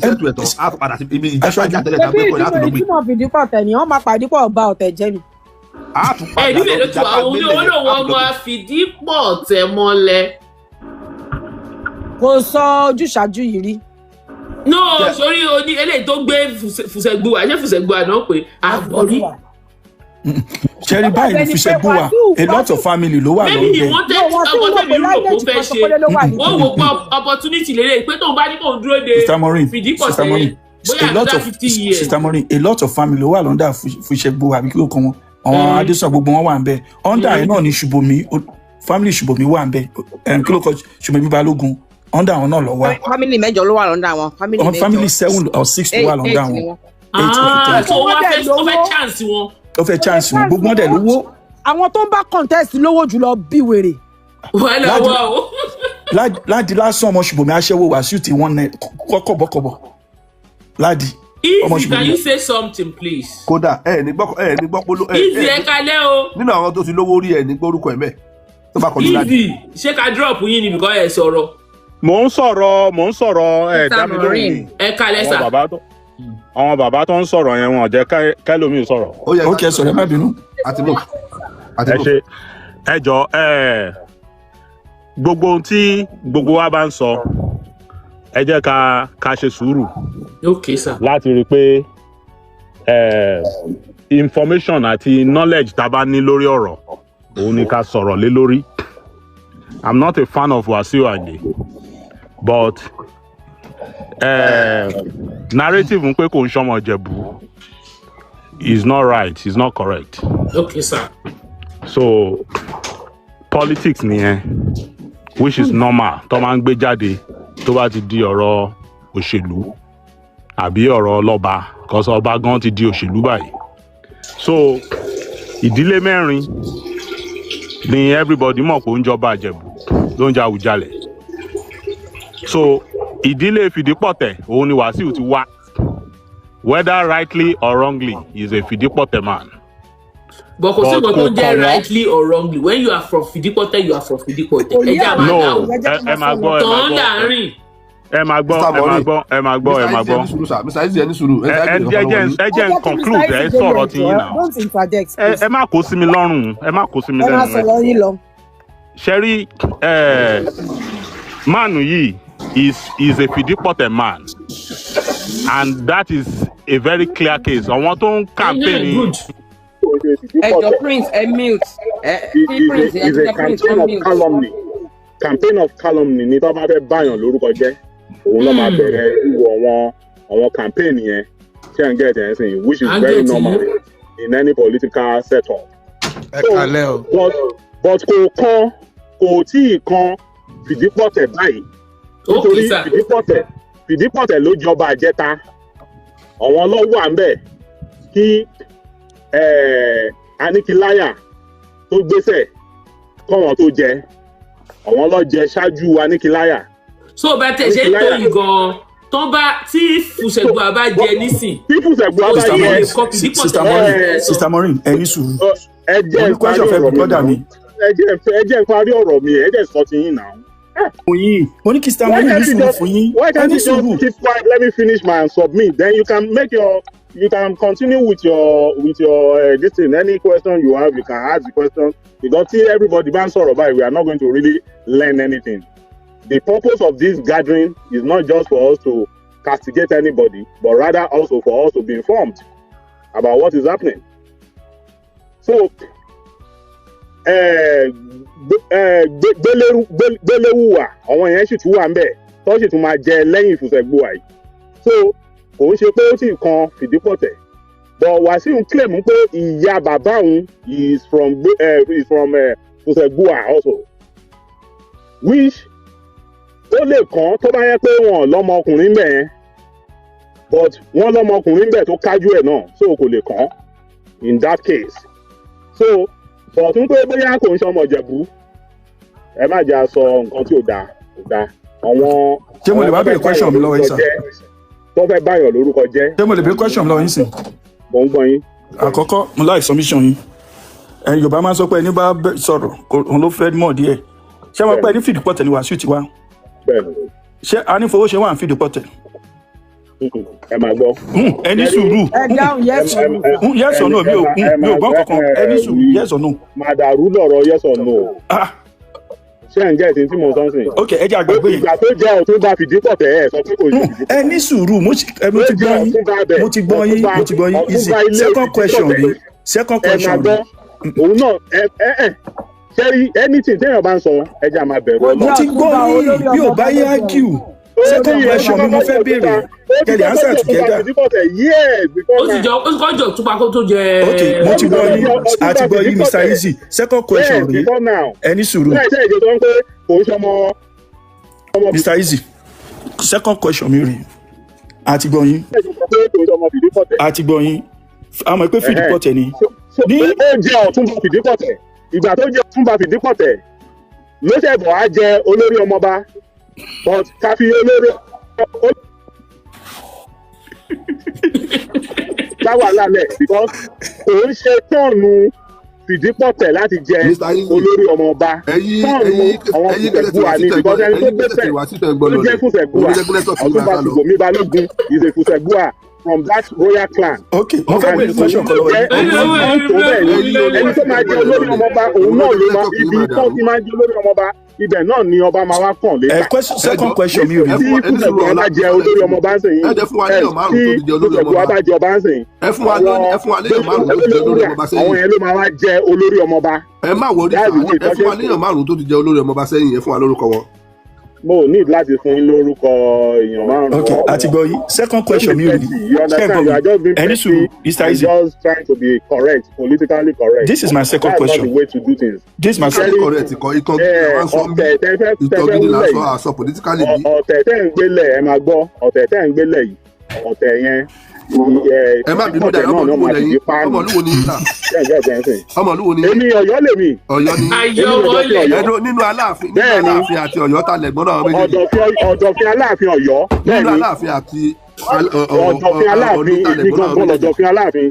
ìtumọ̀ fìdípọ̀ tẹ̀ ni wọ́n máa pàdípọ̀ ọba ọ̀tẹ̀ jẹ́ ni.
Nílẹ̀ ló tu àwọn olówó ọmọ fìdípọ̀ tẹ̀ mọ́lẹ̀.
Kò sọ ojúṣàájú yìí rí.
No, sórí oní eléyìí tó gbé fùsẹ̀gbùwà ṣé fùsẹ̀gbùwà náà pé àbọ̀rí.
Ṣẹ́rí báyìí ní fùsẹ̀gbùwà a lot of family ló wà lọ́wọ́ bẹ́ẹ̀.
Maybe wọ́n tẹ́ ọmọ tẹ́mi rò kó fẹ́ ṣe wọ́n wò pọ̀ opportunity lélẹ̀ pé tóun bá ní kóun dúró de fìdípọ̀ tẹ́lẹ̀ bóyá àgbà 50 years.
Sister Maureen a lot of family ló wà lọ́ndà fùsẹ̀gbùwà àbí kí ló kàn wọ́n. Àwọn Adésàn gbogbo wọn wà ń bẹ̀ under ẹ̀ náà ní Ṣùbọ̀mí family Ṣùbọ̀mí wà ń bẹ̀ kí ló kọ Ṣùbọ̀mí Balógun under àwọn náà lọ wá.
Family mẹ́jọ ló wà lọ́ndà wọn.
Family 7 or 6 ló wà lọ́ndà wọn.
So wọ́n fẹ́ chance wọn.
Ó fẹ́ chance wọn gbogbo wọn dẹ̀ lówó.
Àwọn tó ń bá contest lówó jùlọ bí wèrè.
Wọ́n lọ wá o.
Ládi lásán ọmọ Ṣùbọ̀mí aṣẹ́wó Wasiu ti wọ́n nẹ kọ́kọ́bọ́kọ́bọ́. Ládi.
Easy, can you say something please?
Kódà ní gbọ́ polo.
Easy ẹ kalẹ́ o.
Nínú àwọn tó ti lówó rí ní gbórúkọ ẹ̀ mẹ́ tó bá kọjú Ládi.
Easy ṣé ká drop yín ni because ẹ sọ̀rọ̀.
Mò ń sọ̀rọ̀ dámi lóhùn.
Ẹ kalẹ́ sà.
Àwọn bàbá tó ń sọ̀rọ̀ yẹn wọn jẹ́ kẹ́lòmíì sọ̀rọ̀.
Ó kẹ́ sọ̀rọ̀ ẹ má bínú.
Ẹ ṣe ẹ jọ gbogbo ohun tí gbogbo wa bá ń sọ ẹ jẹ́ ká ṣe sùúrù.
Okay sir.
Láti rí i pé information àti knowledge tá a bá ní lórí ọ̀rọ̀ òun ni ká sọ̀rọ̀ lé lórí. I'm not a fan of Wasiu Ayinde, but narrative ń pé kò ń ṣọmọ Ìjẹ̀bú is not right, is not correct.
Okay, sir.
So politics nìyẹn, which is normal tó máa ń gbé jáde tó bá ti di ọ̀rọ̀ òṣèlú àbí ọ̀rọ̀ ọlọ́ba, because ọba gan ti di òṣèlú báyìí. So ìdílé mẹ́rin ni everybody mọ̀ pé ó ń jọba Ìjẹ̀bú ló ń jẹ Awujale. So ìdílé Fìdípọ̀tẹ̀ òun ni Wasiu ti wá. Whether rightly or wrongly, he is a Fìdípọ̀tẹ̀ man.
But kò sí nǹkan tó jẹ́ rightly or wrongly. When you are from Fìdípọ̀tẹ̀, you are from Fìdípọ̀tẹ̀.
No, ẹ máa gbọ́. Ẹ máa gbọ́.
Mr. Eze ẹni sùúrù.
Ẹ jẹ́ n conclude ẹ sọ̀rọ̀ tí yín náà.
Don't interject.
Ẹ má kó sí mi lọ́rùn, ẹ má kó sí mi
lẹ́nu.
lẹ́nu.
Ẹ má sọ̀rọ̀ yín lọ.
Ṣẹ́rí man yìí is a Fìdípọ̀tẹ̀ man, and that is a very clear case. Àwọn tó ń campaign.
Your prince, mute.
Is a campaign of calumny. Campaign of calumny ní tó bá fẹ́ báyàn lórúkọ jẹ́. Òun ló máa bẹ̀rẹ̀ ìwọ̀ àwọn campaign yẹn. Ṣé n get anything, which is very normal in any political setup. But kò tí ì kan Fìdípọ̀tẹ̀ báyìí. Nítorí Fìdípọ̀tẹ̀ ló jọba àjẹta. Àwọn ọlọ́wọ́ à ń bẹ̀ kí Aníkíláyà tó gbéṣẹ̀ kọ́wọn tó jẹ. Àwọn ọlọ́jẹ ṣáájú Aníkíláyà.
So bá tẹ̀ ṣe ń tó yìí gan-an tó bá tí Fùsẹ̀gbùà bá jẹ nísìn.
Tí Fùsẹ̀gbùà bá jẹ
Sister Maureen ẹni sùúrù.
Ẹ jẹ́ n parí ọ̀rọ̀ mi. Ẹ jẹ́ n parí ọ̀rọ̀ mi. Ẹ jẹ́ sọ ti yín náà.
Mo ní kí Sister Maureen ní sùúrù fún yín.
Why can't you just keep quiet? Let me finish my and submit. Then you can continue with your this thing. Any question you have, you can ask the question. Because till everybody bá ń sọ̀rọ̀ báyìí, we are not going to really learn anything. The purpose of this gathering is not just for us to castigate anybody, but rather also for us to be informed about what is happening. So, gbélewùwà àwọn yẹn sì tún wà ń bẹ̀ tó sì tún máa jẹ lẹ́yìn Fùsẹ̀gbùà yìí. So kò ń ṣe pé ó sì kan Fìdípọ̀tẹ̀, but Wasiu claim pé ìyá bàbá òun is from Fùsẹ̀gbùà also, which ó lè kàn tó bá yẹ pé wọn lọ́mọkùnrin bẹ̀ yẹn, but wọ́n lọ́mọkùnrin bẹ̀ tó kájú ẹ̀ náà, so kò lè kàn in that case. So ọ̀tún pé bóyá kò ń ṣọmọ Ìjẹ̀bú, ẹ má jà sọ nǹkan tí ò dáa. Àwọn
ṣé mo lè wá bẹ̀rẹ̀ question mi lọ́wọ́ yín sà?
Tó fẹ́ báyọ̀ lórúkọ jẹ́.
Ṣé mo lè bẹ̀rẹ̀ question mi lọ́wọ́ yín sìn?
Mo ń gbọ́ yín.
Àkọ́kọ́ mo like submission yín. Yorùbá máa ń sọ pé ẹni bá sọ̀rọ̀ òun ló fẹ́ mọ̀ díẹ̀. Ṣé wọ́n pẹ́ ní Fìdípọ̀tẹ̀ ni Wasiu ti wá? Ṣé a ní fowó ṣe wà ní Fìdípọ̀tẹ̀?
Ẹ máa gbọ́.
Ẹni sùúrù.
Ẹ dáhùn
yes or no mi ò gbọ́ kankan. Ẹni sùúrù yes or no.
Màdàrú lọ̀rọ̀ yes or no. Ṣé ẹ̀ ń jẹ́ ìsìn tí mo sọ sí?
Ok, ẹ jẹ́ àgbàgbé yẹn.
Ìgbà tó jẹ́ ọ̀tún bá Fìdípọ̀tẹ̀ ẹ̀ sọ pé kò yí Fìdípọ̀tẹ̀.
Ẹni sùúrù mo ti gbọ́ yín easy. Second question rí.
Òun náà ṣẹ́rí anything téèyàn bá ń sọ ẹja máa bẹ̀rù.
Mo ti gbọ́ yín bí ò bá yín argue. Second question mi mo fẹ́ béèrè. Kẹ̀lé answer together.
Ó ti kọjọ túpa kó tó jẹ.
Ok, mo ti gbọ́ yín àti gbọ́ yín Mr. Easy. Second question rí. Ẹni sùúrù. Mr. Easy. Second question mi rí. Àti gbọ́ yín. Àti gbọ́ yín. Àmọ́ pé Fìdípọ̀tẹ̀ ni.
Ó jẹ́ Ọ̀túnba Fìdípọ̀tẹ̀. Ìgbà tó jẹ́ Ọ̀túnba Fìdípọ̀tẹ̀ ló ṣẹ̀bọ̀ á jẹ olórí ọmọba, but káfí olórí dáwà lálẹ́ because kò ń ṣe tọ́ọ̀nù Fìdípọ̀tẹ̀ láti jẹ olórí ọmọba. Tọ́ọ̀nù àwọn Fùsẹ̀gbùà ni because ẹni tó gbèsè ló jẹ́ Fùsẹ̀gbùà. Ọ̀túnba Ṣùgbọ́n Balógun is a Fùsẹ̀gbùà from that royal clan.
Okay, mo fẹ́ bẹ̀rẹ̀ question kan lọ́wọ́
yìí. Ẹni tó máa jẹ olórí ọmọba òun náà ló máa ibi tó ti máa jẹ olórí ọmọba ibẹ̀ náà ni ọba máa wá kàn létà.
Second question mi ò rí.
tí ìfúnpẹ̀gbọ́n bá jẹ olórí ọmọ bá ń sìn yín tí ìfúnpẹ̀gbọ́n bá jẹ ọba ń sìn àwọn yẹn ló máa wá jẹ olórí ọmọ bá.
ẹ má wọrí ẹ fún wa léèyàn márùn tó ti jẹ olórí ọmọ bá sẹ́yìn, ẹ fún wa lórúkọ wọn.
mo ò need láti fún yín lórúkọ èèyàn márùn.
Okay, àti gbọ́ yìí. Second question mi ò rí. Ẹni sùúrù, Mr. Easy.
I'm just trying to be correct, politically correct.
This is my second question.
That's not the way to do things.
This is my second
correct. Ìtọ́ gidi la sọ àsọ politically bí.
Ọ̀tẹ̀ tẹ́ ń gbélé ẹ máa gbọ́, ọ̀tẹ̀ tẹ́ ń gbélé yìí, ọ̀tẹ̀ yẹn.
Ẹ má bínú dáa, ọmọlúwo lẹ́yìn, ọmọlúwo ní ìlà. Ọmọlúwo ní.
Èmi Ọ̀yọ́ lèmi.
Ọ̀yọ́ ní. Nínú Aláàfin àti Ọ̀yọ́ ta lẹ̀gbọ́n náà méjèèjì.
Ọ̀dọ̀fin Aláàfin Ọ̀yọ́.
Nínú Aláàfin àti
Ọ̀dọ̀fin Aláàfin ìgbìngàn Ọ̀dọ̀fin Aláàfin.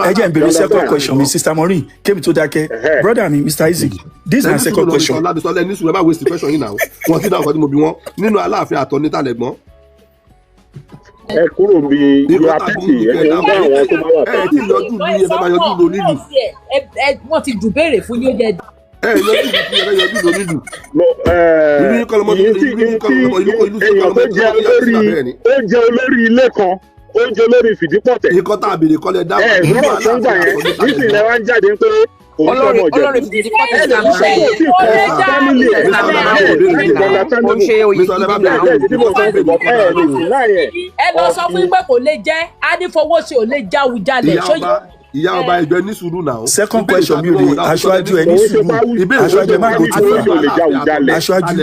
ẹ jẹ́ n béèrè second question mi Sister Maureen kémi tó dákẹ́ brother mi Mr. Isaac this is my second question.
Ọlábísọ́lá ẹni sùn ẹ má waste question yìí náà wọn ti dáhùn kọ́ tí mo bí wọn nínú Aláàfin àtọ̀ níta lẹ̀gbọ́n.
Ẹ kúrò bí gratuity ẹ ń bá àwọn tó bá wà
ẹ ti yọjú ní ẹ bá máa yọjú lò nílùú.
wọ́n ti dùn béèrè fún yóò jẹ́.
ẹ yọjú ní ẹ yọjú lò nílùú.
èèyàn tó jẹ olórí ilé kan ó jẹ olórí fìdípọ̀tẹ̀.
ikọ́ tá a béèrè kọ́lẹ̀ dáhùn.
Ìgbọ́n tó ń gbà yẹn nísìnyí lẹ wá ń jáde pé
olórí fìdípọ̀tẹ̀ ti sàmì ṣe
ẹ lọ sọ fún pé kò lè jẹ́ á ní fowó ṣe ò lè já Awùjalẹ̀
ìyá ọba ìjọ ní sùúrù náà.
second question mi ò lè aṣáájú ẹ ní sùúrù aṣáájú ẹ má go too far aṣáájú.